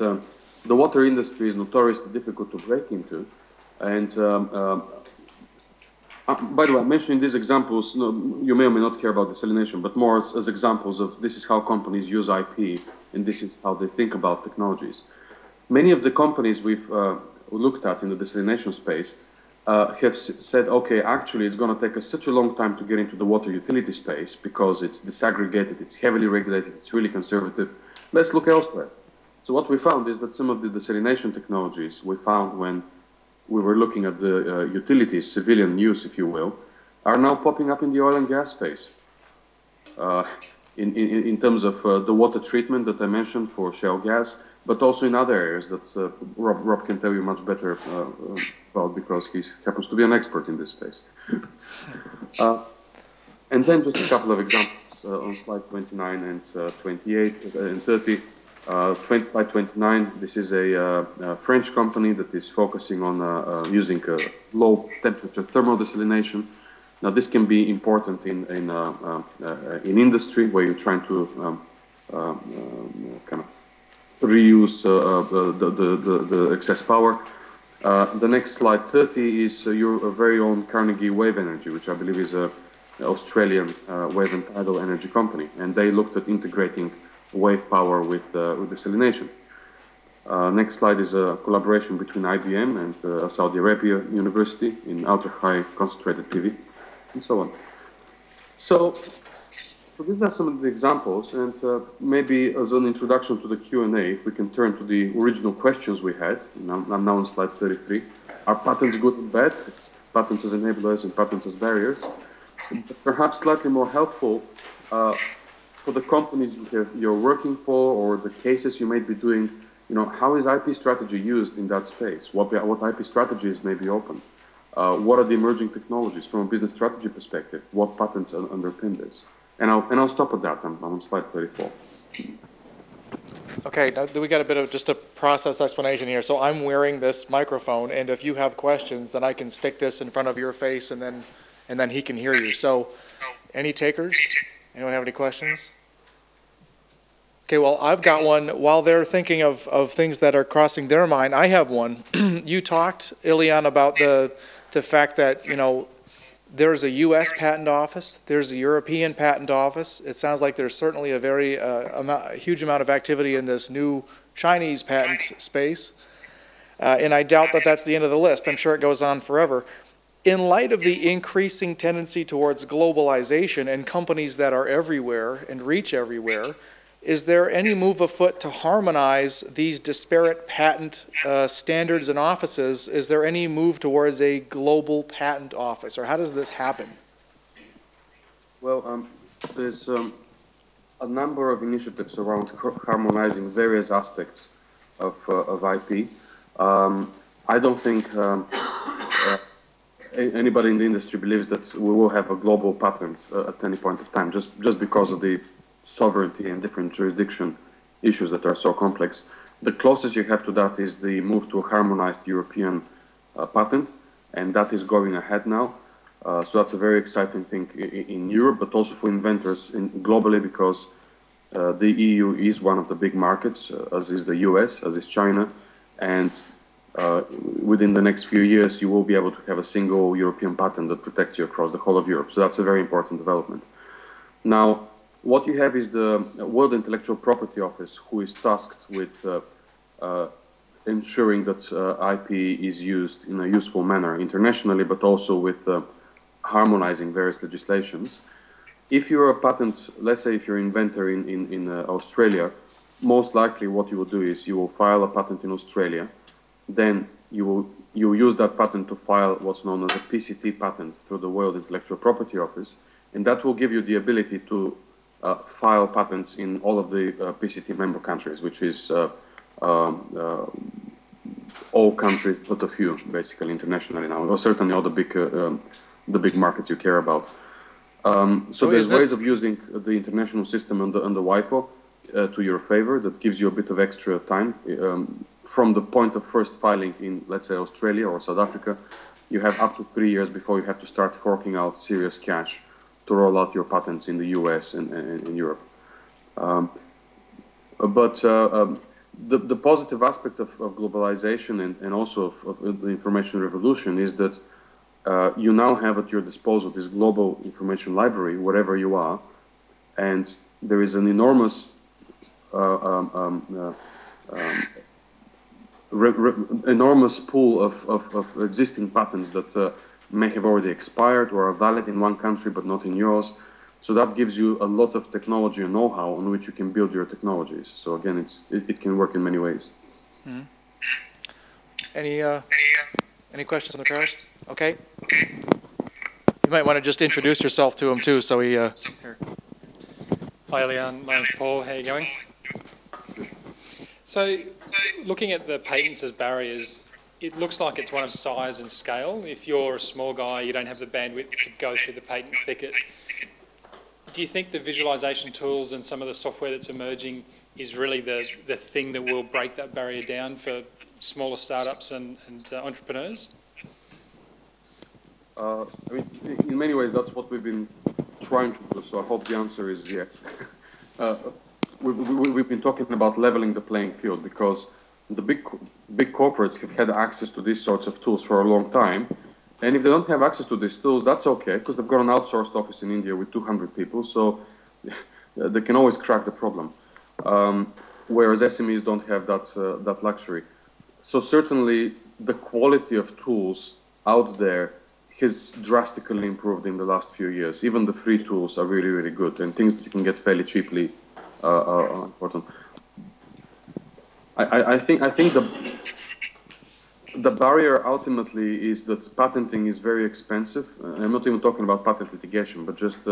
the water industry is notoriously difficult to break into. And by the way, I'm mentioning these examples, you may or may not care about desalination, but more as examples of this is how companies use IP, and this is how they think about technologies. Many of the companies we've looked at in the desalination space have said, okay, actually it's going to take us such a long time to get into the water utility space because it's disaggregated, it's heavily regulated, it's really conservative. Let's look elsewhere. So what we found is that some of the desalination technologies we found when we were looking at the utilities, civilian use, if you will, are now popping up in the oil and gas space. In terms of the water treatment that I mentioned for shale gas, but also in other areas that Rob can tell you much better about, because he happens to be an expert in this space. And then just a couple of examples on slide 29 and 28 and 30. Slide 29, this is a French company that is focusing on using low temperature thermal desalination. Now, this can be important in industry where you're trying to kind of reuse the excess power. The next slide, 30, is your very own Carnegie Wave Energy, which I believe is an Australian wave and tidal energy company, and they looked at integrating wave power with desalination. Next slide is a collaboration between IBM and Saudi Arabia University in ultra-high concentrated PV, and so on. So these are some of the examples, and maybe as an introduction to the Q&A, if we can turn to the original questions we had. I'm now on slide 33. Are patents good or bad? Patents as enablers and patents as barriers. Perhaps slightly more helpful for the companies you're working for, or the cases you may be doing, how is IP strategy used in that space? What IP strategies may be open? What are the emerging technologies from a business strategy perspective? What patents underpin this? And I'll stop at that. I'm on slide 34. Okay, now we got a bit of just a process explanation here. So I'm wearing this microphone, and if you have questions, then I can stick this in front of your face, and then he can hear you. So, any takers? Anyone have any questions? Okay, well, I've got one. While they're thinking of things that are crossing their mind, I have one. You talked, Ilian, about the fact that, there's a U.S. patent office, there's a European patent office. It sounds like there's certainly a very huge amount of activity in this new Chinese patent space. And I doubt that that's the end of the list. I'm sure it goes on forever. In light of the increasing tendency towards globalization and companies that are everywhere and reach everywhere, is there any move afoot to harmonize these disparate patent standards and offices? Is there any move towards a global patent office, or how does this happen? Well, there's a number of initiatives around harmonizing various aspects of IP. I don't think anybody in the industry believes that we will have a global patent at any point of time, just because of the sovereignty and different jurisdiction issues that are so complex. The closest you have to that is the move to a harmonized European patent, and that is going ahead now. So that's a very exciting thing in Europe, but also for inventors globally, because the EU is one of the big markets, as is the US, as is China, and within the next few years, you will be able to have a single European patent that protects you across the whole of Europe. So that's a very important development. Now, what you have is the World Intellectual Property Office, who is tasked with ensuring that IP is used in a useful manner internationally, but also with harmonizing various legislations. If you're a patent, let's say if you're an inventor in Australia, most likely what you will do is you will file a patent in Australia, then you use that patent to file what's known as a PCT patent through the World Intellectual Property Office, and that will give you the ability to file patents in all of the PCT member countries, which is all countries but a few, basically, internationally now, or certainly all the big markets you care about. So there's ways of using the international system and the WIPO to your favor that gives you a bit of extra time. From the point of first filing in, let's say, Australia or South Africa, you have up to 3 years before you have to start forking out serious cash to roll out your patents in the US and in Europe. The positive aspect of globalization and also of the information revolution is that you now have at your disposal this global information library wherever you are, and there is an enormous enormous pool of existing patents that may have already expired or are valid in one country but not in yours. So that gives you a lot of technology and know-how on which you can build your technologies. So again, it can work in many ways. Mm-hmm. Any questions on the crowd? Okay. You might want to just introduce yourself to him too, so he. Here. Hi, Ilian. My name's Paul. How are you going? So, looking at the patents as barriers, it looks like it's one of size and scale. If you're a small guy, you don't have the bandwidth to go through the patent thicket. Do you think the visualization tools and some of the software that's emerging is really the thing that will break that barrier down for smaller startups and entrepreneurs? I mean, in many ways, that's what we've been trying to do, so I hope the answer is yes. We've been talking about leveling the playing field because the big corporates have had access to these sorts of tools for a long time, and if they don't have access to these tools, that's okay, because they've got an outsourced office in India with 200 people, so they can always crack the problem, whereas SMEs don't have that luxury. So certainly the quality of tools out there has drastically improved in the last few years. Even the free tools are really, really good, and things that you can get fairly cheaply are important. I think the barrier ultimately is that patenting is very expensive. I'm not even talking about patent litigation, but just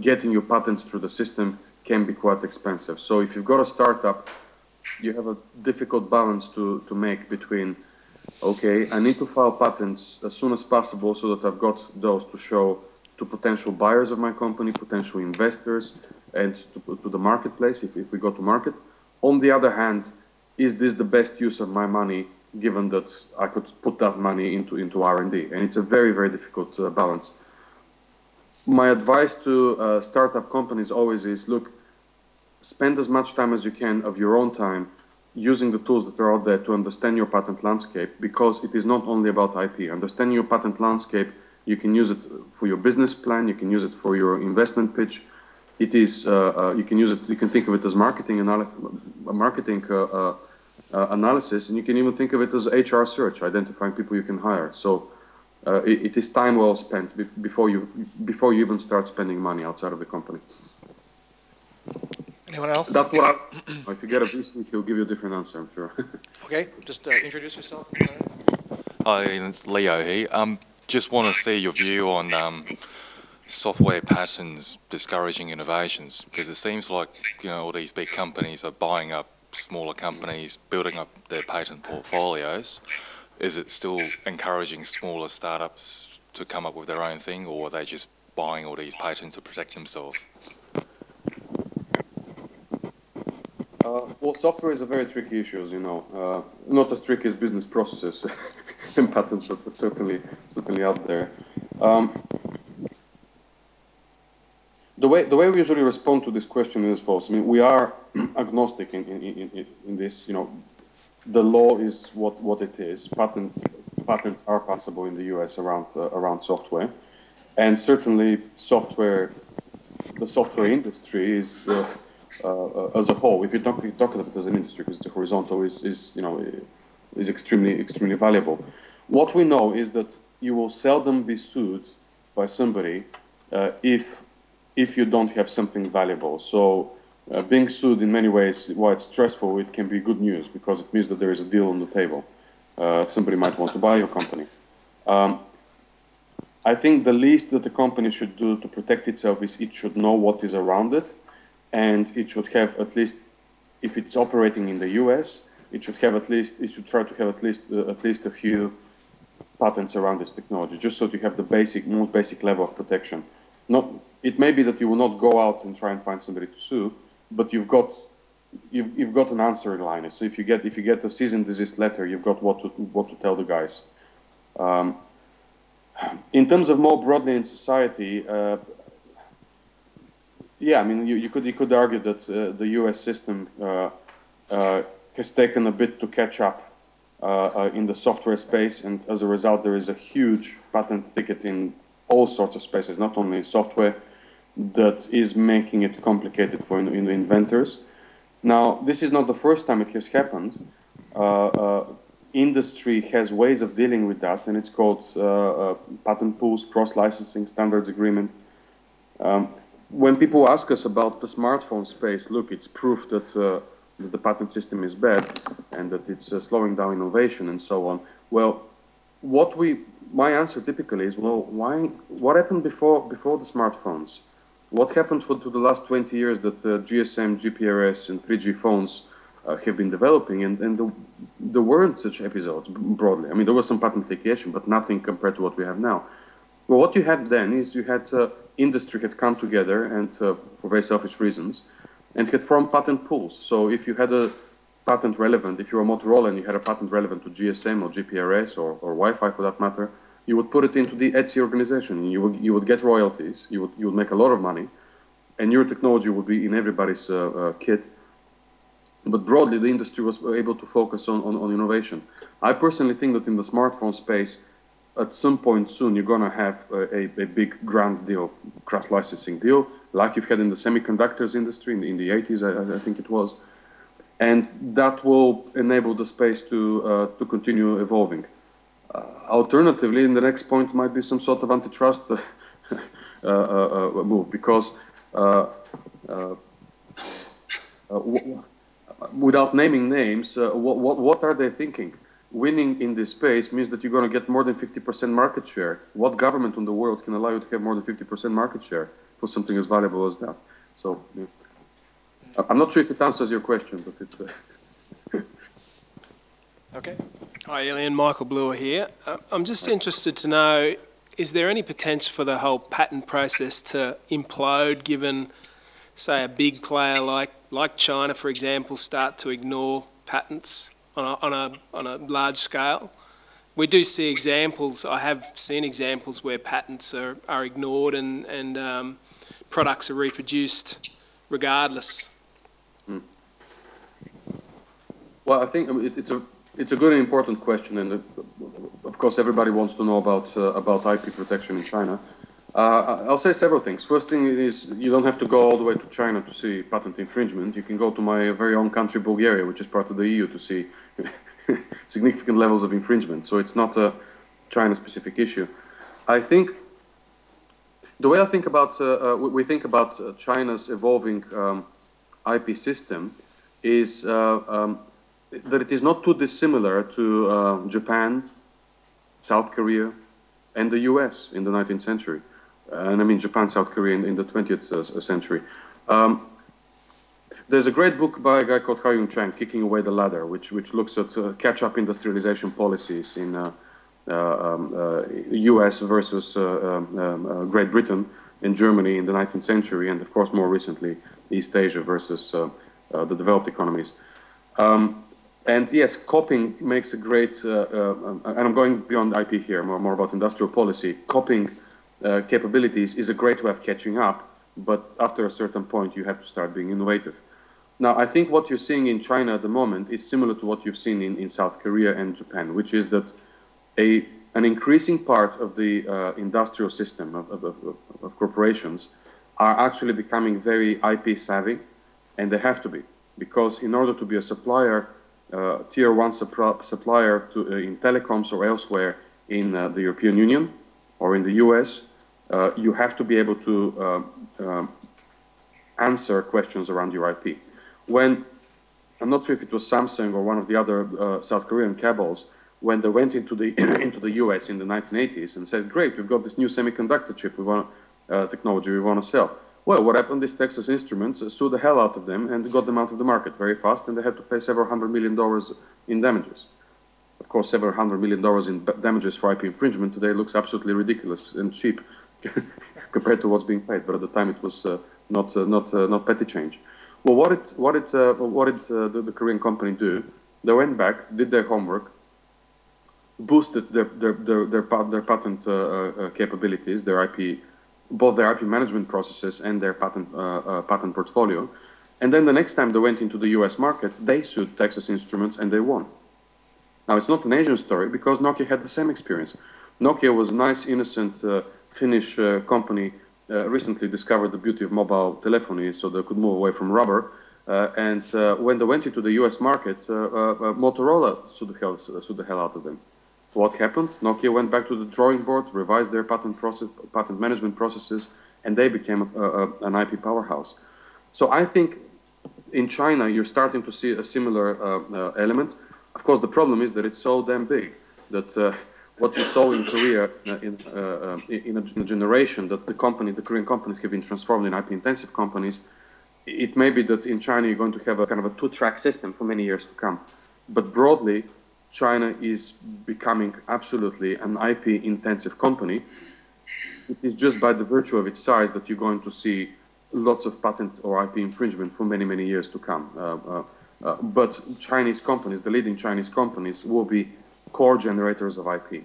getting your patents through the system can be quite expensive. So if you've got a startup, you have a difficult balance to make between, okay, I need to file patents as soon as possible so that I've got those to show to potential buyers of my company, potential investors, and to the marketplace if we go to market. On the other hand, is this the best use of my money, given that I could put that money into R&D? And it's a very, very difficult balance. My advice to startup companies always is, look, spend as much time as you can of your own time using the tools that are out there to understand your patent landscape, because it is not only about IP. Understanding your patent landscape, you can use it for your business plan, you can use it for your investment pitch. It is, you can use it, you can think of it as marketing analysis, and you can even think of it as HR search, identifying people you can hire. So it is time well spent before you even start spending money outside of the company. Anyone else? That's what if you get a VC, he'll give you a different answer, I'm sure. Okay, just introduce yourself. Hi, it's Leo here. Just want to see your view on software patents discouraging innovations, because it seems like, you know, all these big companies are buying up smaller companies, building up their patent portfolios, is it still encouraging smaller startups to come up with their own thing, or are they just buying all these patents to protect themselves? Well, software is a very tricky issue, as you know. Not as tricky as business processes and patents, but certainly out there. The way we usually respond to this question is false. I mean, we are agnostic in this. You know, the law is what it is. Patents are possible in the U.S. around software, and certainly the software industry is as a whole. If you talk of it as an industry, because it's a horizontal, is extremely valuable. What we know is that you will seldom be sued by somebody if you don't have something valuable. So being sued in many ways, while it's stressful, it can be good news because it means that there is a deal on the table. Somebody might want to buy your company. I think the least that the company should do to protect itself is it should know what is around it, and it should have at least, if it's operating in the US, it should try to have at least a few patents around this technology, just so that you have the most basic level of protection. It may be that you will not go out and try and find somebody to sue, but you've got an answering line. So if you get a cease and desist letter, you've got what to tell the guys. In terms of more broadly in society, yeah, I mean, you could argue that the U.S. system has taken a bit to catch up in the software space, and as a result, there is a huge patent thicket in all sorts of spaces, not only software, that is making it complicated for inventors. Now, this is not the first time it has happened. Industry has ways of dealing with that, and it's called patent pools, cross-licensing, standards agreement. When people ask us about the smartphone space, look, it's proof that the patent system is bad and that it's slowing down innovation and so on. Well, my answer typically is, well, what happened before the smartphones? What happened to the last 20 years that GSM, GPRS, and 3G phones have been developing, and there weren't such episodes broadly. I mean, there was some patent litigation, but nothing compared to what we have now. Well, what you had then is you had industry had come together, and for very selfish reasons, and had formed patent pools. So if you had a patent relevant, if you were Motorola and you had a patent relevant to GSM or GPRS or Wi-Fi for that matter, you would put it into the ETSI organization, and you would get royalties, you would make a lot of money, and your technology would be in everybody's kit. But broadly, the industry was able to focus on innovation. I personally think that in the smartphone space, at some point soon, you're going to have a big grand deal, cross-licensing deal, like you've had in the semiconductors industry in the 80s, I think it was. And that will enable the space to continue evolving. Alternatively, in the next point might be some sort of antitrust move, because without naming names, what are they thinking? Winning in this space means that you're going to get more than 50% market share. What government in the world can allow you to have more than 50% market share for something as valuable as that? So, yeah. I'm not sure if it answers your question, but it's... Okay. Hi, Ilian. Michael Brewer here. I'm just interested to know, is there any potential for the whole patent process to implode, given, say, a big player like China, for example, start to ignore patents on a large scale? We do see examples. I have seen examples where patents are ignored and products are reproduced regardless. Well, I think it's a good and important question, and of course everybody wants to know about IP protection in China. I'll say several things. First thing is, you don't have to go all the way to China to see patent infringement. You can go to my very own country, Bulgaria, which is part of the EU, to see significant levels of infringement. So it's not a China-specific issue. I think the way I think about we think about China's evolving IP system is that it is not too dissimilar to Japan, South Korea, and the US in the 19th century. And I mean Japan, South Korea in the 20th century. There's a great book by a guy called Ha-Yung Chang, Kicking Away the Ladder, which looks at catch-up industrialization policies in US versus Great Britain and Germany in the 19th century, and of course more recently East Asia versus the developed economies. And yes, copying makes a great, and I'm going beyond IP here, more about industrial policy. Copying capabilities is a great way of catching up, but after a certain point you have to start being innovative. Now, I think what you're seeing in China at the moment is similar to what you've seen in South Korea and Japan, which is that an increasing part of the industrial system of corporations are actually becoming very IP savvy, and they have to be, because in order to be a supplier, tier one supplier in telecoms or elsewhere in the European Union or in the US, you have to be able to answer questions around your IP. When, I'm not sure if it was Samsung or one of the other South Korean cabals, when they went into the into the US in the 1980s and said, great, we've got this new semiconductor chip technology we want to sell. Well, what happened is Texas Instruments sued the hell out of them and got them out of the market very fast, and they had to pay several $100 million in damages. Of course, several $100 million in damages for IP infringement today looks absolutely ridiculous and cheap compared to what's being paid, but at the time it was not petty change. Well, what did the Korean company do? They went back, did their homework, boosted their patent capabilities, their IP, both their IP management processes and their patent portfolio. And then the next time they went into the US market, they sued Texas Instruments and they won. Now, it's not an Asian story because Nokia had the same experience. Nokia was a nice, innocent Finnish company, recently discovered the beauty of mobile telephony so they could move away from rubber. And when they went into the US market, Motorola sued the hell out of them. What happened? Nokia went back to the drawing board, revised their patent management processes, and they became an IP powerhouse. So I think in China, you're starting to see a similar element. Of course, the problem is that it's so damn big that what you saw in Korea in a generation that the Korean companies have been transformed in IP-intensive companies, it may be that in China you're going to have a kind of a two-track system for many years to come. But broadly, China is becoming absolutely an IP-intensive company. It is just by the virtue of its size that you're going to see lots of patent or IP infringement for many, many years to come. But Chinese companies, the leading Chinese companies, will be core generators of IP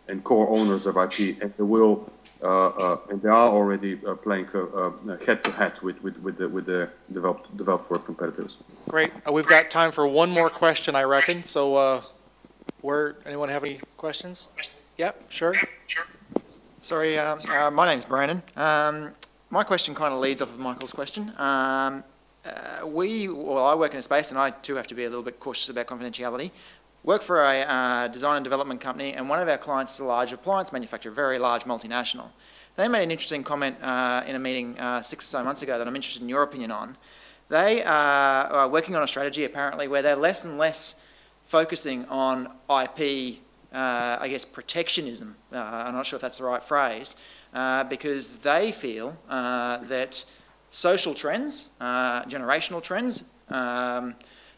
and core owners of IP, and they will, and they are already playing head-to-head with the developed world competitors. Great. We've got time for one more question, I reckon. So, anyone have any questions? Yep, sure. Sorry, my name's Brandon. My question kind of leads off of Michael's question. I work in a space, and I too have to be a little bit cautious about confidentiality. Work for a design and development company, and one of our clients is a large appliance manufacturer, a very large multinational. They made an interesting comment in a meeting 6 or so months ago that I'm interested in your opinion on. They are working on a strategy apparently where they're less and less focusing on IP, I guess protectionism, I'm not sure if that's the right phrase, because they feel that social trends, generational trends,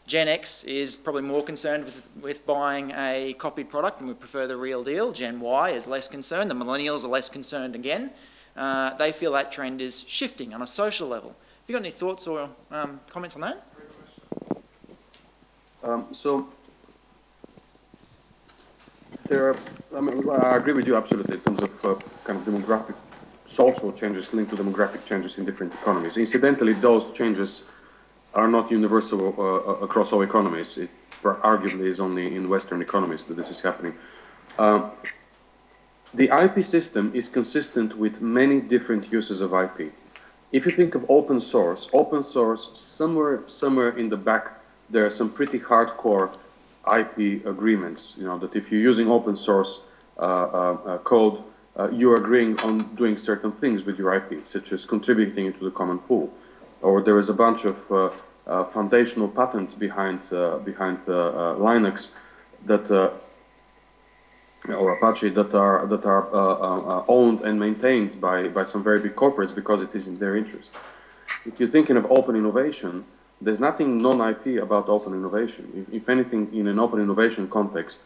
Gen X is probably more concerned with buying a copied product and would prefer the real deal. Gen Y is less concerned. The millennials are less concerned again. They feel that trend is shifting on a social level. Have you got any thoughts or comments on that? I agree with you absolutely in terms of kind of demographic, social changes linked to demographic changes in different economies. Incidentally, those changes are not universal across all economies. It arguably is only in Western economies that this is happening. The IP system is consistent with many different uses of IP. If you think of open source, somewhere in the back, there are some pretty hardcore IP agreements. You know, that if you're using open source code, you're agreeing on doing certain things with your IP, such as contributing into the common pool. Or there is a bunch of foundational patents behind Linux that or Apache that are owned and maintained by some very big corporates because it is in their interest. If you're thinking of open innovation, there's nothing non-IP about open innovation. If anything, in an open innovation context,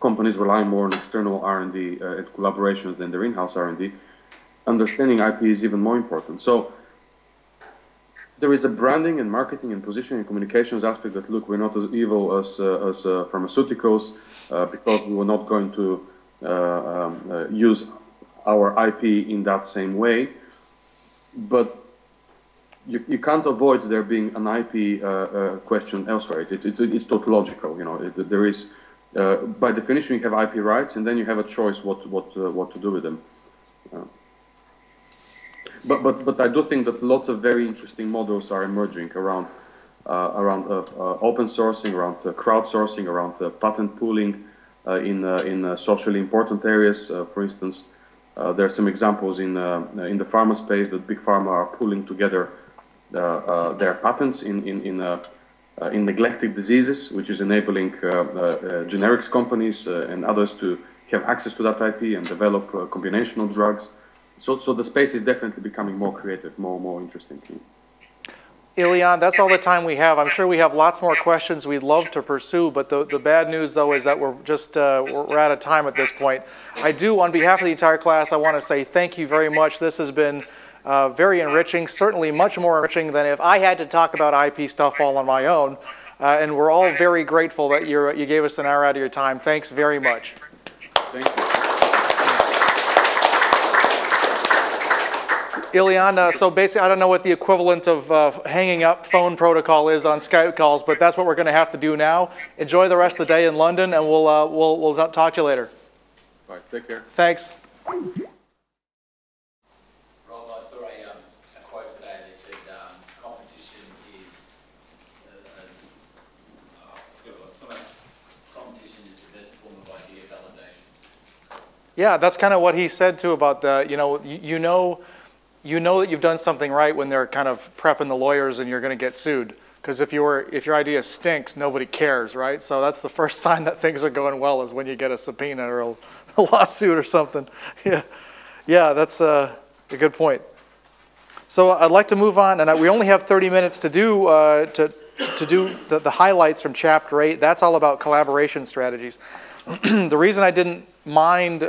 companies rely more on external R&D and collaborations than their in-house R&D. Understanding IP is even more important. So there is a branding and marketing and positioning and communications aspect that, look, we're not as evil as pharmaceuticals because we were not going to use our IP in that same way. But you can't avoid there being an IP question elsewhere. It's tautological. There is, by definition, you have IP rights, and then you have a choice what to do with them. But I do think that lots of very interesting models are emerging around open sourcing, around crowdsourcing, around patent pooling in socially important areas. For instance, there are some examples in the pharma space that big pharma are pooling together their patents in neglected diseases, which is enabling generics companies and others to have access to that IP and develop combinational drugs. So the space is definitely becoming more creative, more interesting. Ilian, that's all the time we have. I'm sure we have lots more questions we'd love to pursue, but the bad news, though, is that we're out of time at this point. I do, on behalf of the entire class, I want to say thank you very much. This has been very enriching, certainly much more enriching than if I had to talk about IP stuff all on my own. And we're all very grateful that you gave us an hour out of your time. Thanks very much. Thank you. Ilian, so basically, I don't know what the equivalent of hanging up phone protocol is on Skype calls, but that's what we're going to have to do now. Enjoy the rest of the day in London, and we'll talk to you later. All right, take care. Thanks. Rob, I saw a quote today that said competition is competition is the best form of idea validation. Yeah, that's kind of what he said too about the you know that you've done something right when they're kind of prepping the lawyers and you're going to get sued. Because if your idea stinks, nobody cares, right? So that's the first sign that things are going well is when you get a subpoena or a lawsuit or something. Yeah, that's a good point. So I'd like to move on, and we only have 30 minutes to do the highlights from Chapter 8. That's all about collaboration strategies. The reason I didn't mind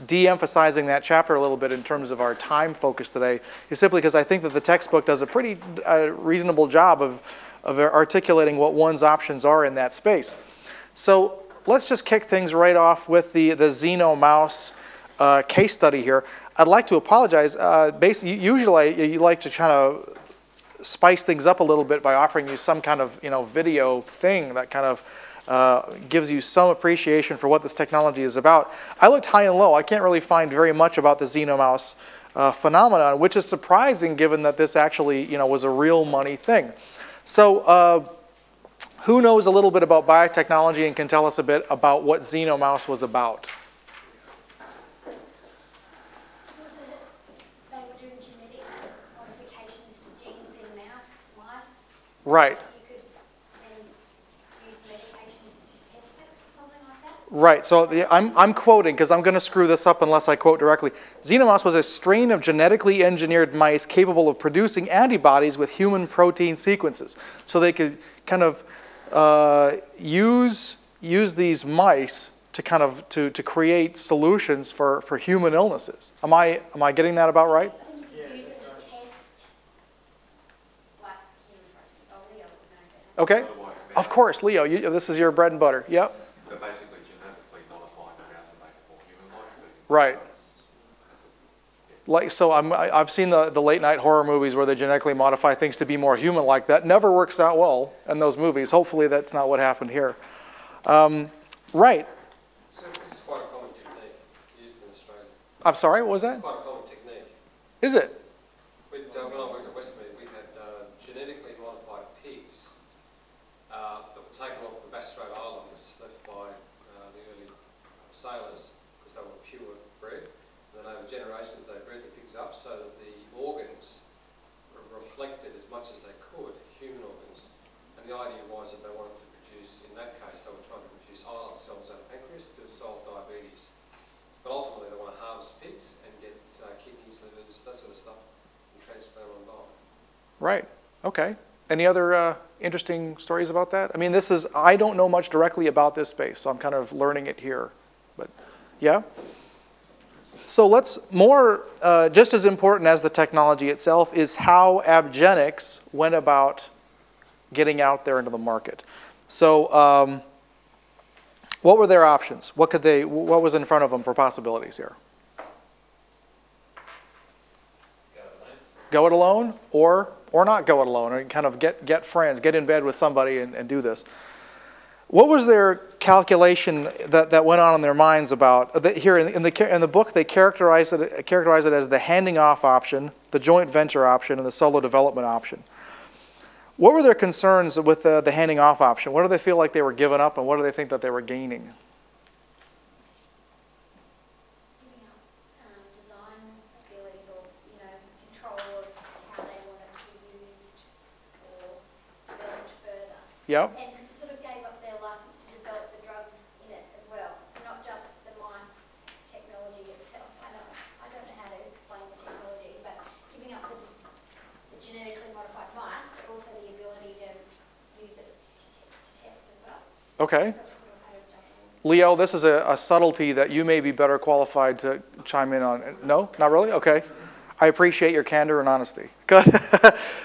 de-emphasizing that chapter a little bit in terms of our time focus today is simply because I think that the textbook does a pretty reasonable job of articulating what one's options are in that space. So let's just kick things right off with the Xeno mouse case study here. I'd like to apologize. Basically, usually you like to kind of spice things up a little bit by offering you some kind of video thing that kind of gives you some appreciation for what this technology is about. I looked high and low. I can't really find very much about the Xeno mouse phenomenon, which is surprising given that this actually was a real money thing. So who knows a little bit about biotechnology and can tell us a bit about what Xeno mouse was about? They were doing genetic modifications to genes in mice. Right. Right, so I'm quoting because I'm going to screw this up unless I quote directly. Xeno mouse was a strain of genetically engineered mice capable of producing antibodies with human protein sequences. So they could kind of use these mice to kind of to create solutions for human illnesses. Am I getting that about right? Use it to test like human protein. Oh, Leo would know that. Okay. Of course, Leo. This is your bread and butter. Yep. But basically genetically modifying the mouse and make it more human-like. So right. Like, so I've seen the late night horror movies where they genetically modify things to be more human-like. That never works out well in those movies. Hopefully that's not what happened here. Right. So this is quite a common technique used in Australia. I'm sorry, what was that? It's quite a common technique. Is it? When I worked at Westmead, we had genetically modified pigs that were taken off the Bass Strait Islands left by the early sailors because they were pure bred. And then over generations they bred the pigs up so that the organs reflected as much as they could human organs. And the idea was that they wanted to produce, in that case, they were trying to produce islet cells out of pancreas to solve diabetes. But ultimately they want to harvest pigs and get kidneys, livers, that sort of stuff, and transplant them on diet. Right. Okay. Any other interesting stories about that? I mean, I don't know much directly about this space, so I'm kind of learning it here. But yeah. So just as important as the technology itself is how Abgenics went about getting out there into the market. So what were their options? What was in front of them for possibilities here? Go it alone or not go it alone, and kind of get friends, get in bed with somebody and do this. What was their calculation that went on in their minds about here in the book? They characterize it as the handing off option, the joint venture option, and the solo development option. What were their concerns with the handing off option? What do they feel like they were giving up, and what do they think that they were gaining? Design abilities, or control of how they want it to be used or developed further. Yep. And because it sort of gave up their license to develop the drugs in it as well. So not just the mice technology itself. I don't know how to explain the technology, but giving up the genetically modified mice, but also the ability to use it to test as well. Okay. So it's sort of had a double. Leo, this is a subtlety that you may be better qualified to chime in on. No? Not really? Okay. I appreciate your candor and honesty. Good.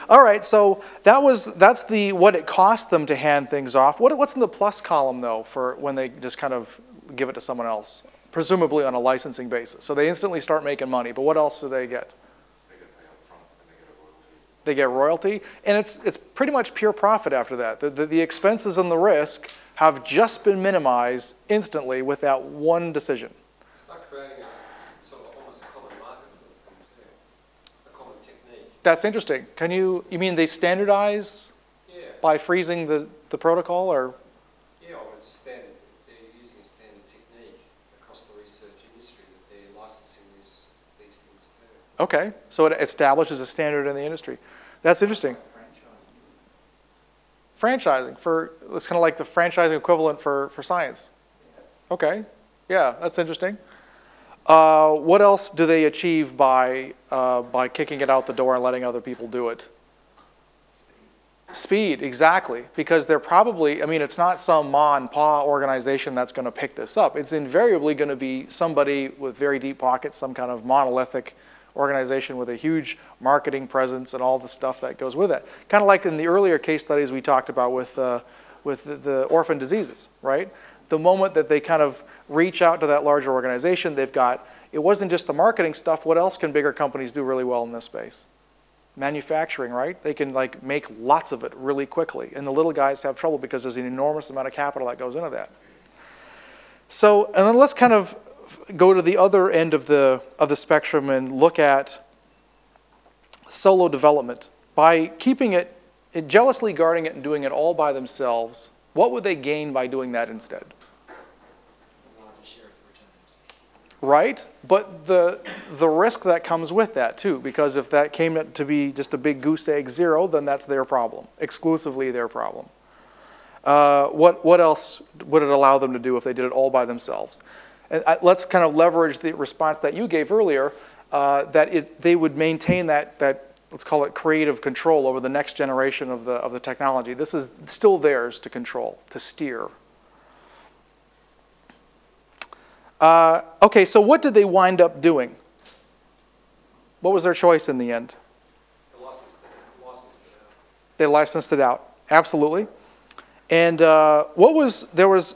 All right, so that's what it cost them to hand things off. What's in the plus column, though, for when they just kind of give it to someone else, presumably on a licensing basis? So they instantly start making money, but what else do they get? They get paid up front and they get a royalty. They get royalty, and it's pretty much pure profit after that. The expenses and the risk have just been minimized instantly with that one decision. Start creating a sort of almost a common market for the thing too, a common technique. That's interesting. You mean they standardized Yeah. by freezing the protocol, or? Yeah, well, it's a standard. They're using a standard technique across the research industry that they're licensing these things to. Okay, so it establishes a standard in the industry. That's interesting. Franchising it's kind of like the franchising equivalent for science. Okay, yeah, that's interesting. What else do they achieve by kicking it out the door and letting other people do it? Speed, exactly. Because they're probably, I mean, it's not some ma and pa organization that's going to pick this up. It's invariably going to be somebody with very deep pockets, some kind of monolithic organization with a huge marketing presence and all the stuff that goes with it. Kind of like in the earlier case studies we talked about with the orphan diseases, right? The moment that they kind of reach out to that larger organization, it wasn't just the marketing stuff. What else can bigger companies do really well in this space? Manufacturing, right? They can make lots of it really quickly, and the little guys have trouble because there's an enormous amount of capital that goes into that. So, and then let's kind of go to the other end of the spectrum and look at solo development. By keeping it, jealously guarding it and doing it all by themselves, what would they gain by doing that instead? Right? But the risk that comes with that too, because if that came to be just a big goose egg zero, then that's their problem, exclusively their problem. What else would it allow them to do if they did it all by themselves? And let's kind of leverage the response that you gave earlier, that they would maintain that let's call it creative control over the next generation of the technology. This is still theirs to control, to steer. Okay, so what did they wind up doing? What was their choice in the end? They licensed it out. They licensed it out, absolutely. And there was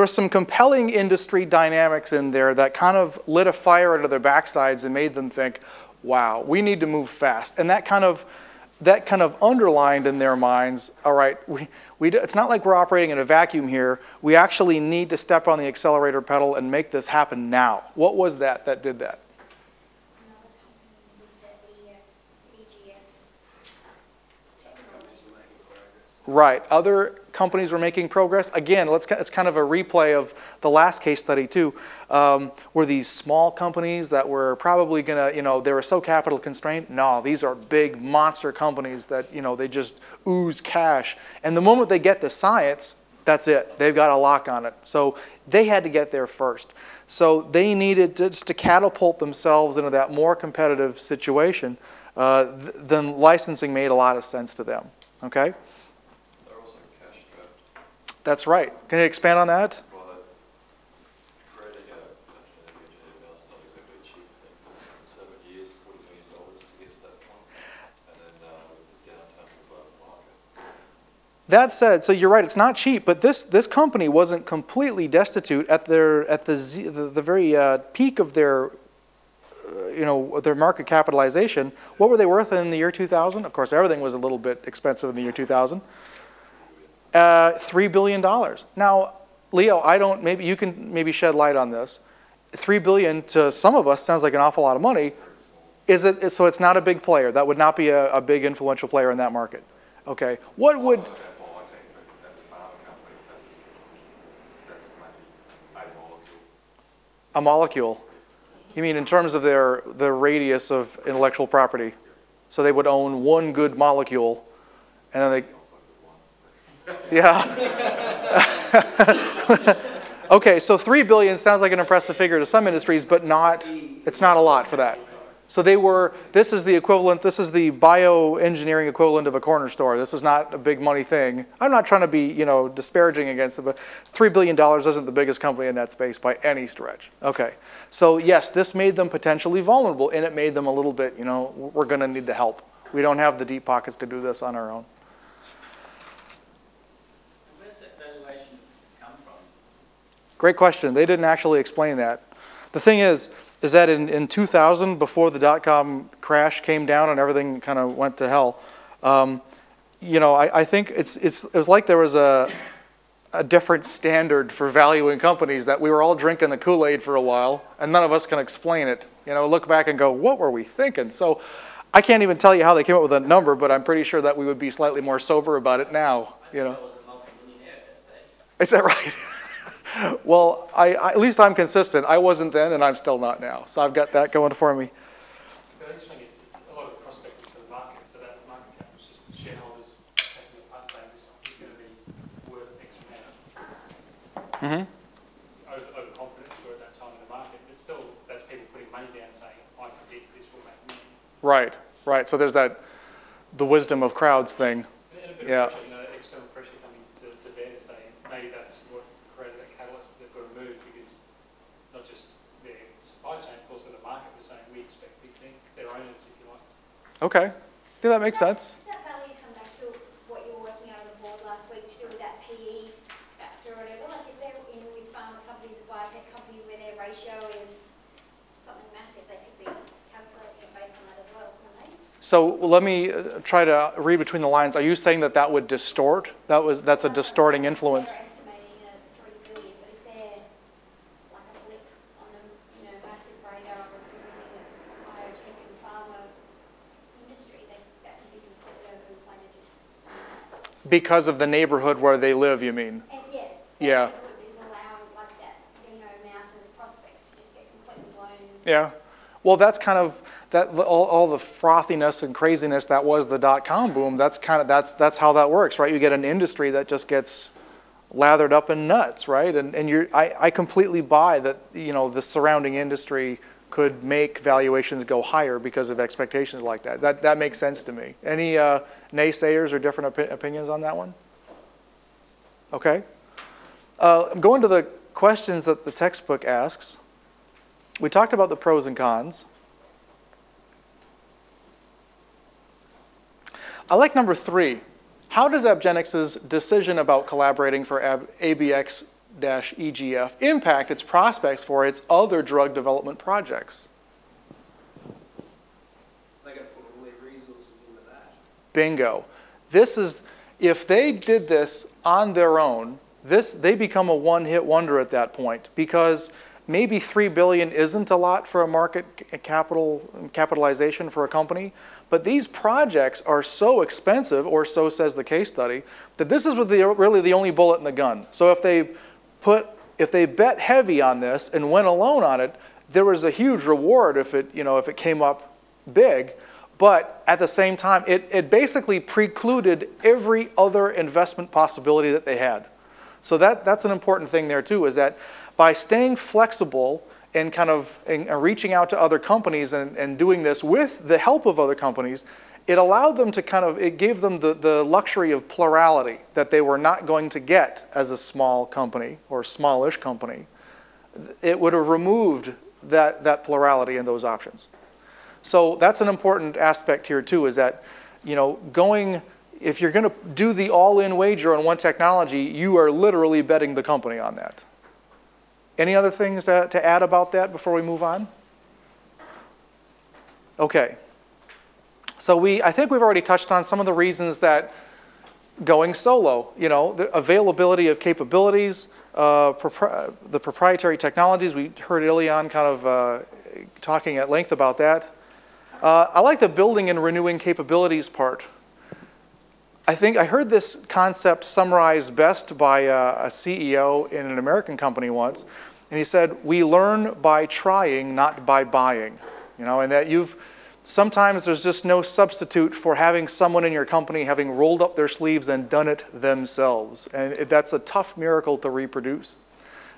some compelling industry dynamics in there that kind of lit a fire under their backsides and made them think, wow, we need to move fast. And that kind of underlined in their minds, all right, it's not like we're operating in a vacuum here. We actually need to step on the accelerator pedal and make this happen now. What was that did that? Another company with the EGF technology. Right. Other companies were making progress. Again, it's kind of a replay of the last case study too. Were these small companies that were probably going to, they were so capital constrained? No, these are big monster companies that, they just ooze cash. And the moment they get the science, that's it. They've got a lock on it. So They had to get there first. So they needed to catapult themselves into that more competitive situation. Then licensing made a lot of sense to them. Okay? They're also cash strapped. That's right. Can you expand on that? Well, creating a genetic engineered mouse is not exactly cheap. It took 7 years, $40 million to get to that point. And then with the downturn of the market. That said, so you're right, it's not cheap, but this company wasn't completely destitute at the very peak of their their market capitalization. What were they worth in the year 2000? Of course, everything was a little bit expensive in the year 2000. $3 billion. Now, Leo, maybe you can shed light on this. $3 billion to some of us sounds like an awful lot of money. So it's not a big player. That would not be a big influential player in that market. Okay. What would... A molecule. You mean in terms of the radius of intellectual property? So they would own one good molecule, and then they... Yeah. Okay, so $3 billion sounds like an impressive figure to some industries, but it's not a lot for that. So this is the bioengineering equivalent of a corner store. This is not a big money thing. I'm not trying to be, disparaging against it, but $3 billion isn't the biggest company in that space by any stretch. Okay, so yes, this made them potentially vulnerable, and it made them a little bit, we're going to need the help. We don't have the deep pockets to do this on our own. Where's that valuation come from? Great question. They didn't actually explain that. The thing is that in 2000, before the dot-com crash came down and everything kind of went to hell, I think it was like there was a different standard for valuing companies, that we were all drinking the Kool-Aid for a while, and none of us can explain it. Look back and go, what were we thinking? So I can't even tell you how they came up with that number, but I'm pretty sure that we would be slightly more sober about it now. Is that right? Well, at least I'm consistent. I wasn't then, and I'm still not now. So I've got that going for me. But I just think it's a lot of prospecting for the market, so that market cap is just shareholders taking it apart saying this is going to be worth X amount. Overconfidence at that time in the market, but still, that's people putting money down saying, I predict this will make money. Right. So there's the wisdom of crowds thing. And a bit Yeah. of pressure, external pressure coming to bear to say, maybe that's what created that catalyst. They've got to move because not just their supply chain, but also the market was saying, we expect big things, their owners, if you like. Okay. Yeah, that makes sense. That value come back to what you were working out on the board last week to do with that PE factor or whatever. Like if they're in with pharma companies and biotech companies where their ratio is something massive, they could be calculating it based on that as well, couldn't they? So let me try to read between the lines. Are you saying that would distort? That's a distorting influence. They're estimating at $3 billion, but if they're like a blip on the massive radar of everything that's biotech and pharma industry, that could be completely overinflated just. Because of the neighborhood where they live, you mean? And yeah. Yeah. That neighborhood is allowing like that xeno-mouse's prospects to just get completely blown. Yeah. Well, that's kind of all the frothiness and craziness that was the dot-com boom. That's that's how that works, right? You get an industry that just gets lathered up in nuts, right? And I completely buy that the surrounding industry could make valuations go higher because of expectations like that. That makes sense to me. Any naysayers or different opinions on that one? Okay. I'm going to the questions that the textbook asks. We talked about the pros and cons. I like number 3. How does Abgenix's decision about collaborating for ABX-EGF impact its prospects for its other drug development projects? They're going to put all their resources into that. Bingo. If they did this on their own, they become a one-hit wonder at that point, because maybe $3 billion isn't a lot for a market capitalization for a company, but these projects are so expensive, or so says the case study, that this is really the only bullet in the gun. So if they bet heavy on this and went alone on it, there was a huge reward if it came up big. But at the same time, it basically precluded every other investment possibility that they had. So that's an important thing there too, is that by staying flexible and kind of reaching out to other companies and doing this with the help of other companies, it allowed them to it gave them the luxury of plurality that they were not going to get as a small company or smallish company. It would have removed that plurality and those options. So that's an important aspect here too, is that, you know, if you're going to do the all-in wager on one technology, you are literally betting the company on that. Any other things to add about that before we move on? Okay. So I think we've already touched on some of the reasons that going solo, you know, the availability of capabilities, the proprietary technologies. We heard Ilian kind of talking at length about that. I like the building and renewing capabilities part. I think I heard this concept summarized best by a CEO in an American company once, and he said, "We learn by trying, not by buying." You know, and that sometimes there's just no substitute for having someone in your company having rolled up their sleeves and done it themselves, and that's a tough miracle to reproduce.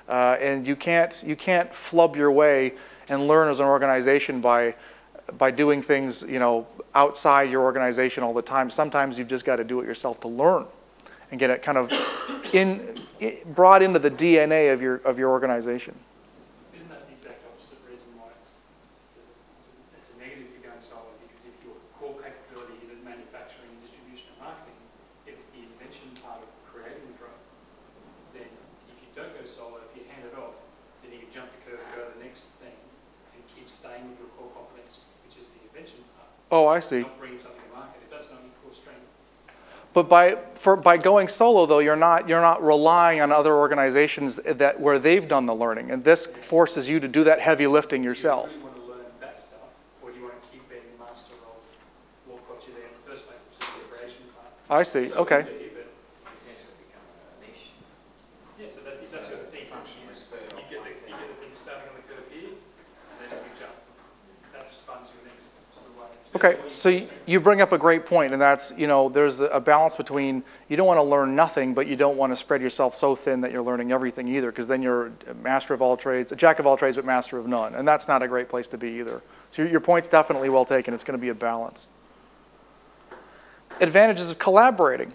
And you can't flub your way and learn as an organization by doing things, you know, outside your organization all the time. Sometimes you've just got to do it yourself to learn and get it kind of brought into the DNA of your organization. Isn't that the exact opposite reason why it's a negative if you're going solo? Because if your core capability is in manufacturing, distribution, and marketing, if it's the invention part of creating the drug, then if you don't go solo, if you hand it off, then you can jump the curve, go to the next thing, and keep staying with your core competence, which is the invention part. Oh, I see. Not bringing something to market, if that's not your core strength. But by going solo, though, you're not relying on other organizations where they've done the learning, and this forces you to do that heavy lifting yourself. Do you really want to learn that stuff, or do you want to keep being the master of what got you there in the first place, which is the creation part? I see. Okay. Potentially become a niche. Yeah, so that's your thing. You get the thing starting on the curve here, and then you jump. That just funds your next sort of way. Okay, so you bring up a great point, and that's, you know, there's a balance between you don't want to learn nothing, but you don't want to spread yourself so thin that you're learning everything either, because then you're a master of all trades, a jack of all trades, but master of none, and that's not a great place to be either. So your point's definitely well taken. It's going to be a balance. Advantages of collaborating.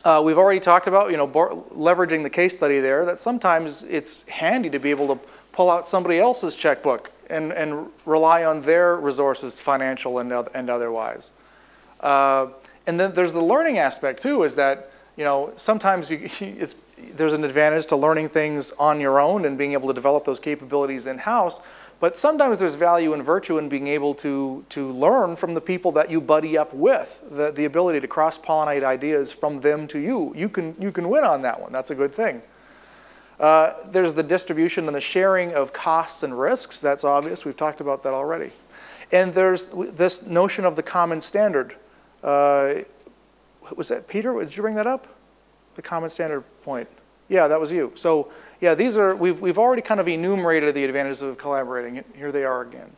We've already talked about, you know, leveraging the case study there, that sometimes it's handy to be able to pull out somebody else's checkbook and rely on their resources, financial and otherwise. And then there's the learning aspect too, is that, you know, sometimes there's an advantage to learning things on your own and being able to develop those capabilities in-house, but sometimes there's value and virtue in being able to learn from the people that you buddy up with, the ability to cross-pollinate ideas from them to you. You can win on that one. That's a good thing. There's the distribution and the sharing of costs and risks. That's obvious. We've talked about that already. And there's this notion of the common standard. Was that Peter? Did you bring that up? The common standard point. Yeah, that was you. So yeah, we've already kind of enumerated the advantages of collaborating. Here they are again.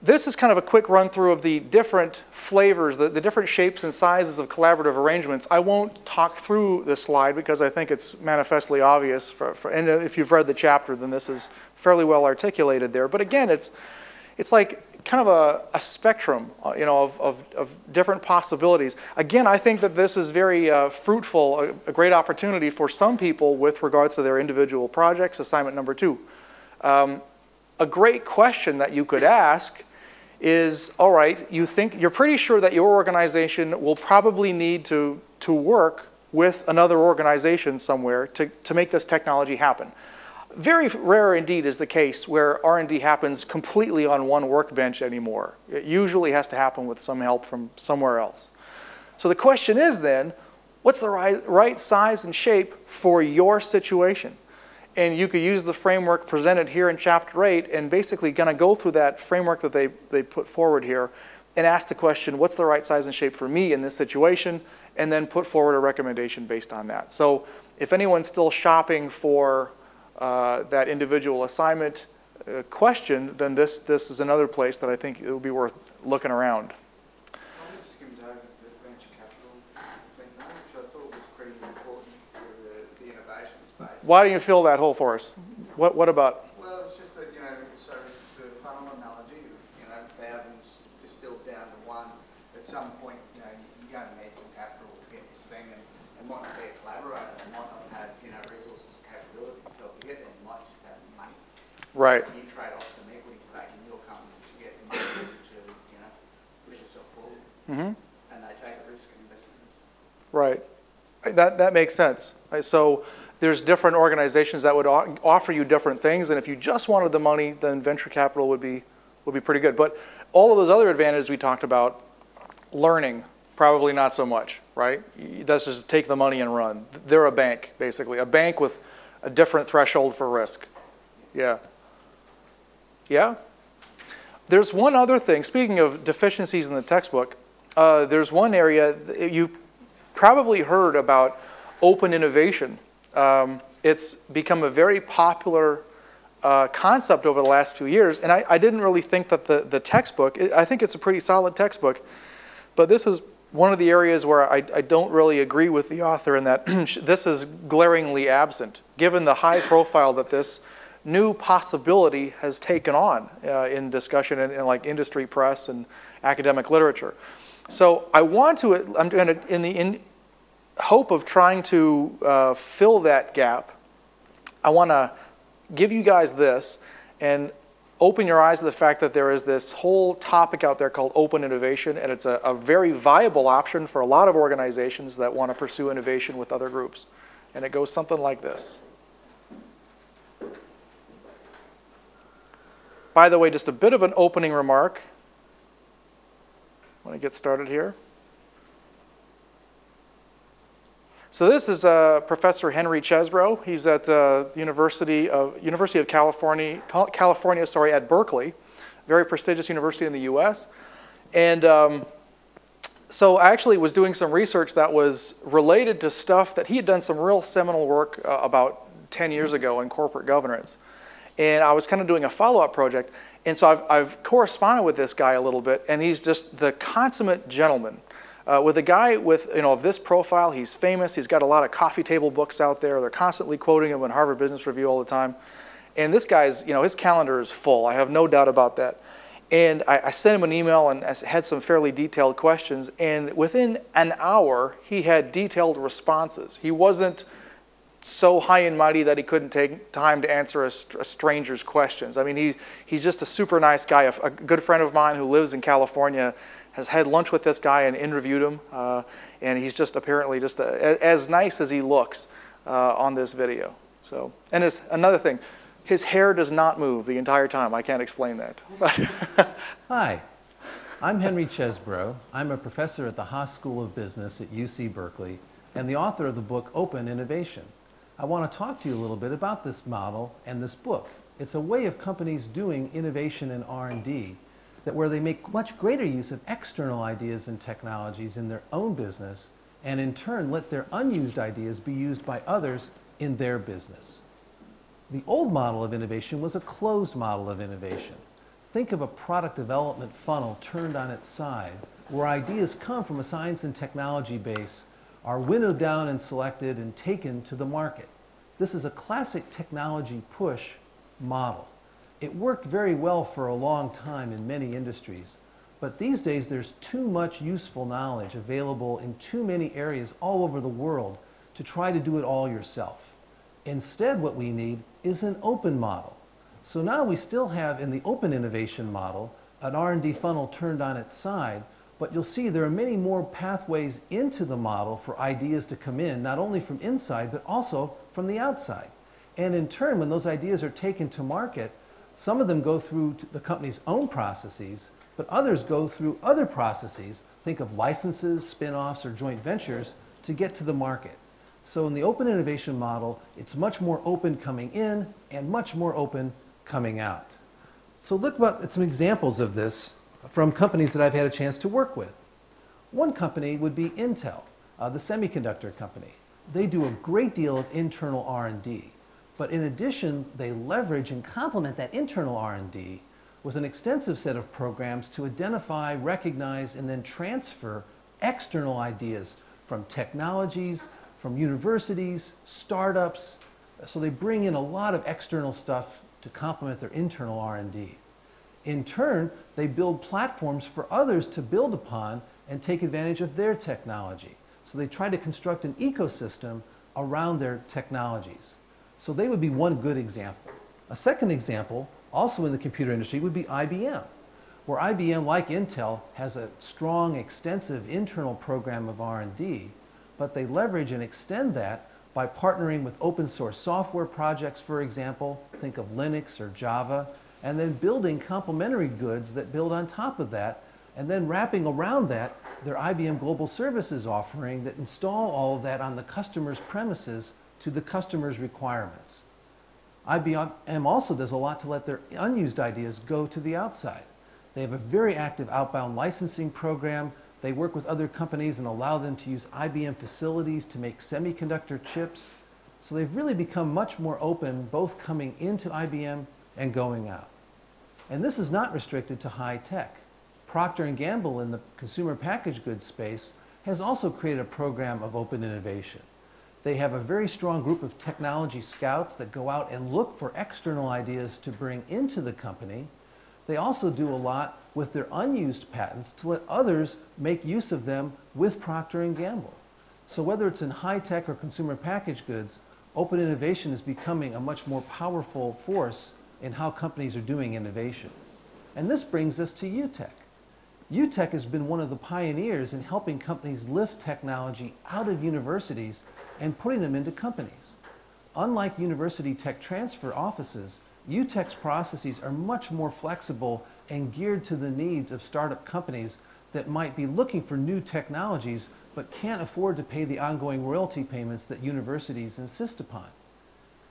This is kind of a quick run through of the different flavors, the different shapes and sizes of collaborative arrangements. I won't talk through this slide because I think it's manifestly obvious. And if you've read the chapter, then this is fairly well articulated there. But again, it's like kind of a spectrum, you know, of different possibilities. Again, I think that this is very fruitful, a great opportunity for some people with regards to their individual projects. Assignment number 2. A great question that you could ask is, all right, you're pretty sure that your organization will probably need to work with another organization somewhere to make this technology happen. Very rare indeed is the case where R&D happens completely on one workbench anymore. It usually has to happen with some help from somewhere else. So the question is then, what's the right size and shape for your situation? And you could use the framework presented here in Chapter 8 and basically going to go through that framework that they put forward here and ask the question, what's the right size and shape for me in this situation? And then put forward a recommendation based on that. So if anyone's still shopping for that individual assignment question, then this is another place that I think it would be worth looking around. I skimmed over the venture capital thing, which I thought was pretty important. why don't you fill that hole for us? What about? Well, it's just that, so the funnel analogy, thousands distilled down to one, at some point, you're going to need some capital to get this thing, and might not be a collaborator, they might not have, resources and capability to help you get there, you might just have money. Right. You trade off some equity stake in your company to get the money to, push yourself forward. Mm-hmm. And they take a risk and investment risk. Right. That makes sense. So there's different organizations that would offer you different things, and if you just wanted the money, then venture capital would be pretty good. But all of those other advantages we talked about, learning, probably not so much, right? That's just take the money and run. They're a bank, basically. A bank with a different threshold for risk. Yeah. Yeah? There's one other thing. Speaking of deficiencies in the textbook, there's one area you probably heard about open innovation. It's become a very popular concept over the last few years, and I didn't really think that the textbook, I think it's a pretty solid textbook, but this is one of the areas where I don't really agree with the author in that this is glaringly absent, given the high profile that this new possibility has taken on in discussion in like industry press and academic literature. So I'm going to, in hope of trying to fill that gap, I want to give you guys this and open your eyes to the fact that there is this whole topic out there called open innovation, and it's a very viable option for a lot of organizations that want to pursue innovation with other groups. And it goes something like this. By the way, just a bit of an opening remark when I get started here. So this is Professor Henry Chesbrough. He's at the University of California, at Berkeley, very prestigious university in the U.S. And so I actually was doing some research that was related to stuff that he had done some real seminal work about 10 years ago in corporate governance. And I was kind of doing a follow-up project. And so I've corresponded with this guy a little bit, and he's just the consummate gentleman. With a guy with, of this profile, he's famous. He's got a lot of coffee table books out there. They're constantly quoting him in Harvard Business Review all the time. And this guy's, his calendar is full. I have no doubt about that. And I sent him an email and I had some fairly detailed questions. And within an hour, he had detailed responses. He wasn't so high and mighty that he couldn't take time to answer a stranger's questions. I mean, he's just a super nice guy. A good friend of mine who lives in California has had lunch with this guy and interviewed him, and he's just apparently just as nice as he looks on this video. So, and it's another thing, his hair does not move the entire time. I can't explain that. Hi, I'm Henry Chesbrough. I'm a professor at the Haas School of Business at UC Berkeley and the author of the book Open Innovation. I want to talk to you a little bit about this model and this book. It's a way of companies doing innovation and R&D where they make much greater use of external ideas and technologies in their own business, and in turn let their unused ideas be used by others in their business. The old model of innovation was a closed model of innovation. Think of a product development funnel turned on its side, where ideas come from a science and technology base, are winnowed down and selected and taken to the market. This is a classic technology push model. It worked very well for a long time in many industries, but these days there's too much useful knowledge available in too many areas all over the world to try to do it all yourself. Instead, what we need is an open model. So now we still have in the open innovation model an R&D funnel turned on its side, but you'll see there are many more pathways into the model for ideas to come in, not only from inside, but also from the outside. And in turn, when those ideas are taken to market, some of them go through the company's own processes, but others go through other processes, think of licenses, spin-offs, or joint ventures, to get to the market. So in the open innovation model, it's much more open coming in and much more open coming out. So look at some examples of this from companies that I've had a chance to work with. One company would be Intel, the semiconductor company. They do a great deal of internal R&D. But in addition, they leverage and complement that internal R&D with an extensive set of programs to identify, recognize, and then transfer external ideas from technologies, from universities, startups, So they bring in a lot of external stuff to complement their internal R&D. In turn, they build platforms for others to build upon and take advantage of their technology. So they try to construct an ecosystem around their technologies. So they would be one good example. A second example, also in the computer industry, would be IBM, where IBM, like Intel, has a strong, extensive internal program of R&D, but they leverage and extend that by partnering with open source software projects, for example, think of Linux or Java, and then building complementary goods that build on top of that, and then wrapping around that their IBM Global Services offering that install all of that on the customer's premises to the customer's requirements. IBM also does a lot to let their unused ideas go to the outside. They have a very active outbound licensing program. They work with other companies and allow them to use IBM facilities to make semiconductor chips. So they've really become much more open, both coming into IBM and going out. And this is not restricted to high tech. Procter & Gamble in the consumer packaged goods space has also created a program of open innovation. They have a very strong group of technology scouts that go out and look for external ideas to bring into the company. They also do a lot with their unused patents to let others make use of them with Procter & Gamble. So whether it's in high tech or consumer packaged goods, open innovation is becoming a much more powerful force in how companies are doing innovation. And this brings us to UTech. UTech has been one of the pioneers in helping companies lift technology out of universities and putting them into companies. Unlike university tech transfer offices, UTech's processes are much more flexible and geared to the needs of startup companies that might be looking for new technologies but can't afford to pay the ongoing royalty payments that universities insist upon.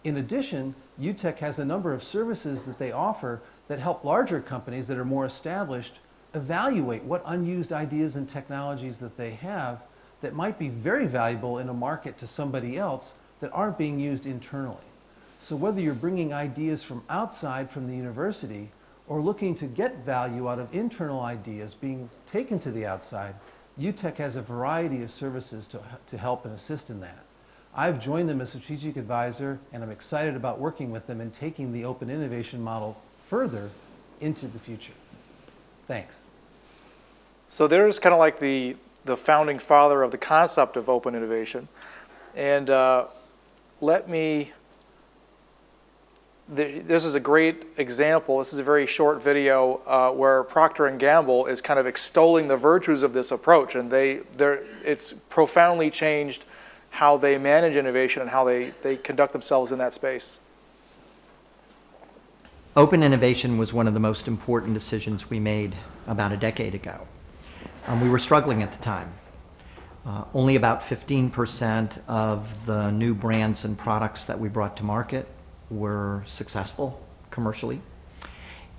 In addition, UTech has a number of services that they offer that help larger companies that are more established evaluate what unused ideas and technologies that they have that might be very valuable in a market to somebody else that aren't being used internally. So whether you're bringing ideas from outside from the university or looking to get value out of internal ideas being taken to the outside, UTech has a variety of services to help and assist in that. I've joined them as a strategic advisor, and I'm excited about working with them and taking the open innovation model further into the future. Thanks. So there's kind of like the founding father of the concept of open innovation. And this is a great example. This is a very short video where Procter & Gamble is kind of extolling the virtues of this approach, and it's profoundly changed how they manage innovation and how they conduct themselves in that space. Open innovation was one of the most important decisions we made about a decade ago. We were struggling at the time. Only about 15% of the new brands and products that we brought to market were successful commercially.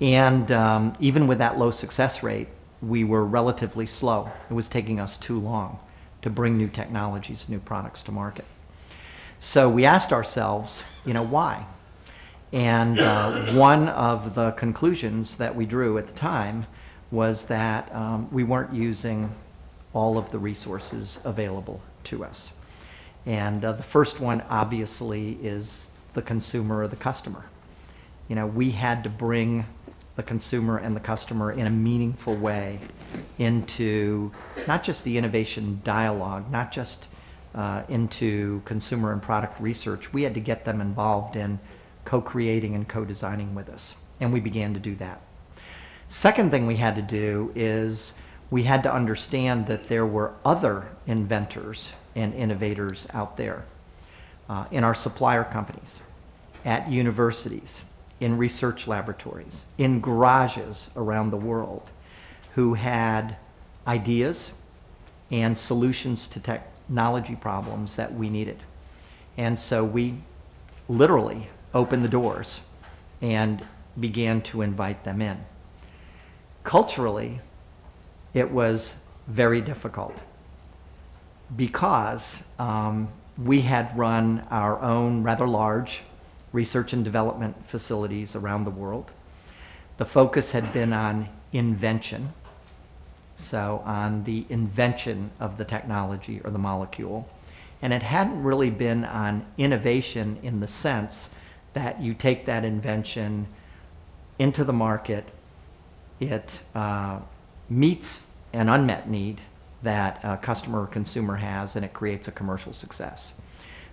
And even with that low success rate, we were relatively slow. It was taking us too long to bring new technologies, new products to market. So we asked ourselves, why? And one of the conclusions that we drew at the time was that we weren't using all of the resources available to us. And the first one, obviously, is the consumer or the customer. We had to bring the consumer and the customer in a meaningful way into not just the innovation dialogue, not just into consumer and product research. We had to get them involved in co-creating and co-designing with us, and we began to do that. Second thing we had to do is we had to understand that there were other inventors and innovators out there in our supplier companies, at universities, in research laboratories, in garages around the world, who had ideas and solutions to technology problems that we needed. And so we literally opened the doors and began to invite them in. Culturally, it was very difficult because we had run our own rather large research and development facilities around the world. The focus had been on invention, so on the invention of the technology or the molecule, And it hadn't really been on innovation in the sense that you take that invention into the market, it meets an unmet need that a customer or consumer has, and it creates a commercial success.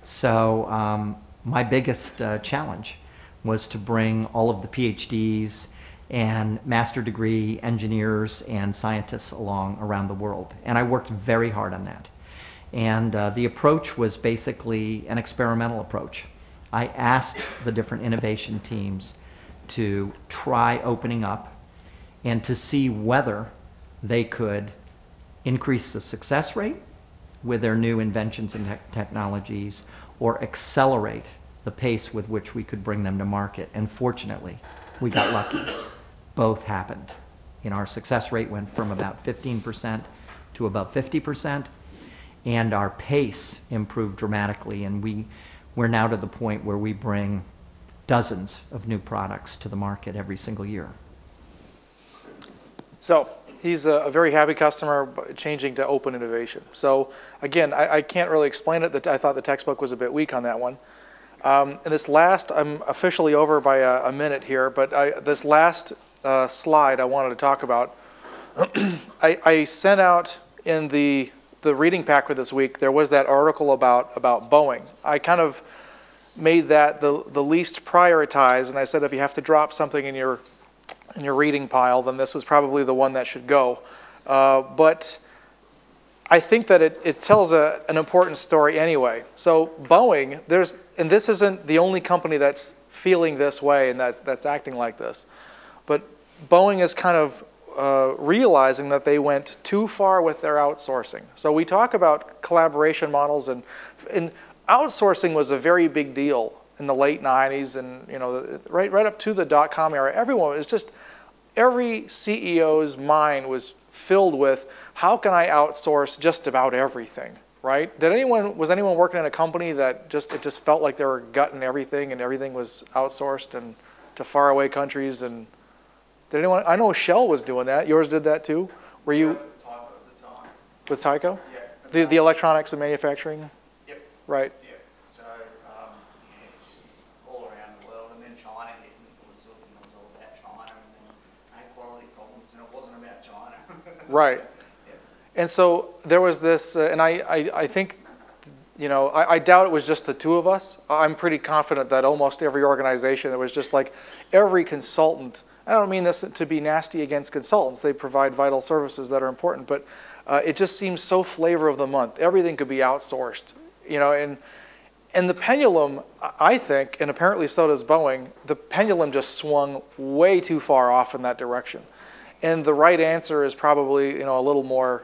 So my biggest challenge was to bring all of the PhDs and master degree engineers and scientists along around the world. And I worked very hard on that. And the approach was basically an experimental approach. I asked the different innovation teams to try opening up and to see whether they could increase the success rate with their new inventions and technologies, or accelerate the pace with which we could bring them to market. And fortunately, we got lucky. Both happened. Our success rate went from about 15% to about 50%, and our pace improved dramatically, and we're now to the point where we bring dozens of new products to the market every single year. So he's a very happy customer, changing to open innovation. So again, I can't really explain it. I thought the textbook was a bit weak on that one. And this last, I'm officially over by a minute here, but this last slide I wanted to talk about, I sent out in the reading pack for this week, there was that article about Boeing. I kind of made that the least prioritized, and I said if you have to drop something in your reading pile, then this was probably the one that should go. But I think that it tells an important story anyway. So Boeing, and this isn't the only company that's feeling this way and that's acting like this, but Boeing is kind of realizing that they went too far with their outsourcing. So we talk about collaboration models, and outsourcing was a very big deal in the late 90s, and right up to the dot-com era. Every CEO's mind was filled with, how can I outsource just about everything, right? Was anyone working in a company that it just felt like they were gutting everything and everything was outsourced and to faraway countries? And did anyone? I know Shell was doing that. Yours did that too. Were you? With Tyco? Yeah. The electronics and manufacturing. Yep. Right. Yeah. So just all around the world, and then China hit, and it was all about China, and then had quality problems, and it wasn't about China. Right. And so there was this, and I think, I doubt it was just the two of us. I'm pretty confident that almost every organization, there was just like every consultant. I don't mean this to be nasty against consultants. They provide vital services that are important, but it just seems so flavor of the month. Everything could be outsourced, and the pendulum, I think, and apparently so does Boeing, the pendulum just swung way too far off in that direction. And the right answer is probably, a little more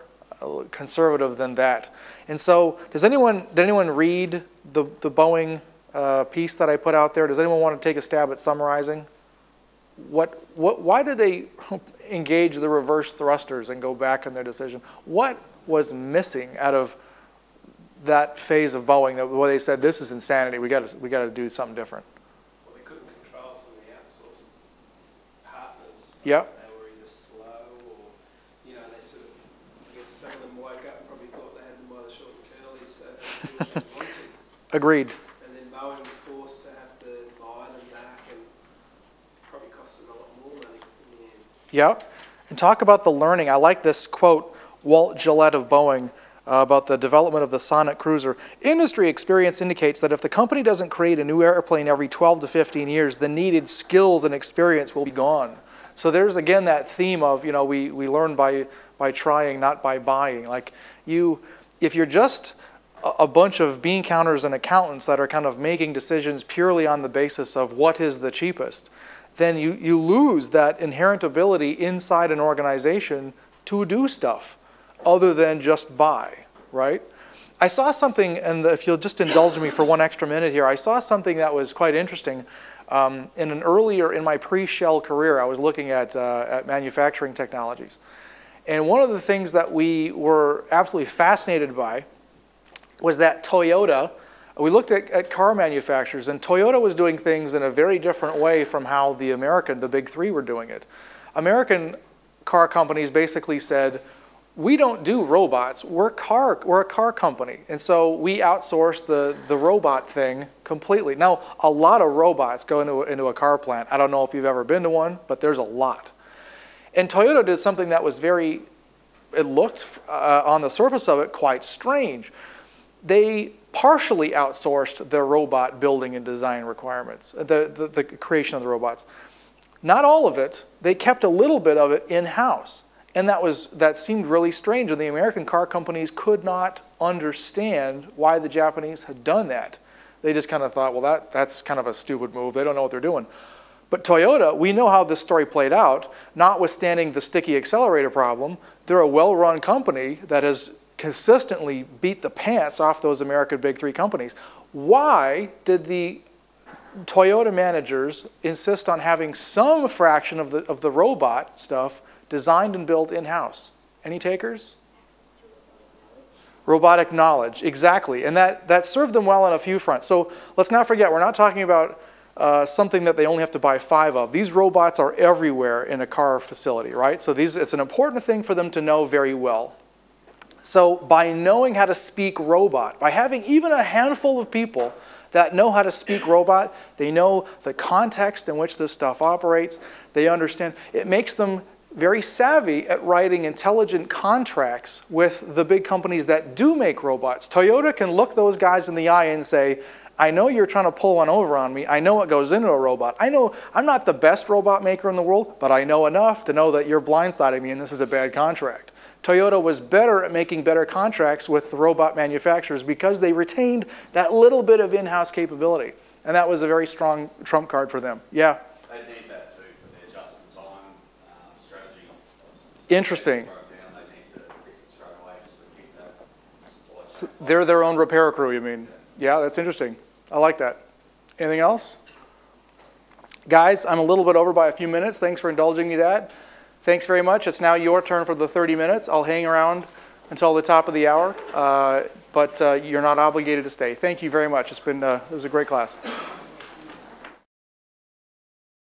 conservative than that. And so, did anyone read the Boeing piece that I put out there? Does anyone want to take a stab at summarizing? Why did they engage the reverse thrusters and go back in their decision? What was missing out of that phase of Boeing where they said, this is insanity, we got to do something different? Well, they couldn't control some of the outsourced partners. Yep. They were either slow or, they sort of, I guess some of them woke up and probably thought they had them by the short and curly, so they did what they wanted. Agreed. And then Boeing was forced to have to buy them back, and probably cost them a lot more money in the end. Yep. And talk about the learning. I like this quote, Walt Gillette of Boeing, about the development of the Sonnet cruiser. Industry experience indicates that if the company doesn't create a new airplane every 12 to 15 years, the needed skills and experience will be gone. So there's again that theme of, we learn by trying, not by buying. Like if you're just a bunch of bean counters and accountants that are kind of making decisions purely on the basis of what is the cheapest, then you lose that inherent ability inside an organization to do stuff other than just buy, right? I saw something, and if you'll just indulge me for one extra minute here, I saw something that was quite interesting. In my pre-Shell career, I was looking at manufacturing technologies. And one of the things that we were absolutely fascinated by was that Toyota, we looked at car manufacturers, and Toyota was doing things in a very different way from how the big three were doing it. American car companies basically said, we don't do robots. We're a car company. And so we outsource the robot thing completely. Now, a lot of robots go into a car plant. I don't know if you've ever been to one, but there's a lot. And Toyota did something that was it looked on the surface of it quite strange. They partially outsourced their robot building and design requirements, the creation of the robots. Not all of it. They kept a little bit of it in-house. And that seemed really strange, and the American car companies could not understand why the Japanese had done that. They just kind of thought, well, that's kind of a stupid move. They don't know what they're doing. But Toyota, we know how this story played out. Notwithstanding the sticky accelerator problem, they're a well-run company that has consistently beat the pants off those American big three companies. Why did the Toyota managers insist on having some fraction of the robot stuff designed and built in-house? Any takers? Robotic knowledge, exactly. And that served them well on a few fronts. So let's not forget, we're not talking about something that they only have to buy 5 of. These robots are everywhere in a car facility, right? So it's an important thing for them to know very well. So by knowing how to speak robot, by having even a handful of people that know how to speak robot, they know the context in which this stuff operates, they understand, it makes them very savvy at writing intelligent contracts with the big companies that do make robots. Toyota can look those guys in the eye and say, I know you're trying to pull one over on me. I know what goes into a robot. I know I'm not the best robot maker in the world, but I know enough to know that you're blindsiding me and this is a bad contract. Toyota was better at making better contracts with the robot manufacturers because they retained that little bit of in-house capability. And that was a very strong trump card for them. Yeah? They need that too for their just-in-time strategy. Interesting. They need to fix it straight away so we keep that supply chain. So they're their own repair crew, you mean? Yeah, that's interesting. I like that. Anything else? Guys, I'm a little bit over by a few minutes. Thanks for indulging me that. Thanks very much. It's now your turn for the 30 minutes. I'll hang around until the top of the hour, but you're not obligated to stay. Thank you very much. It was a great class.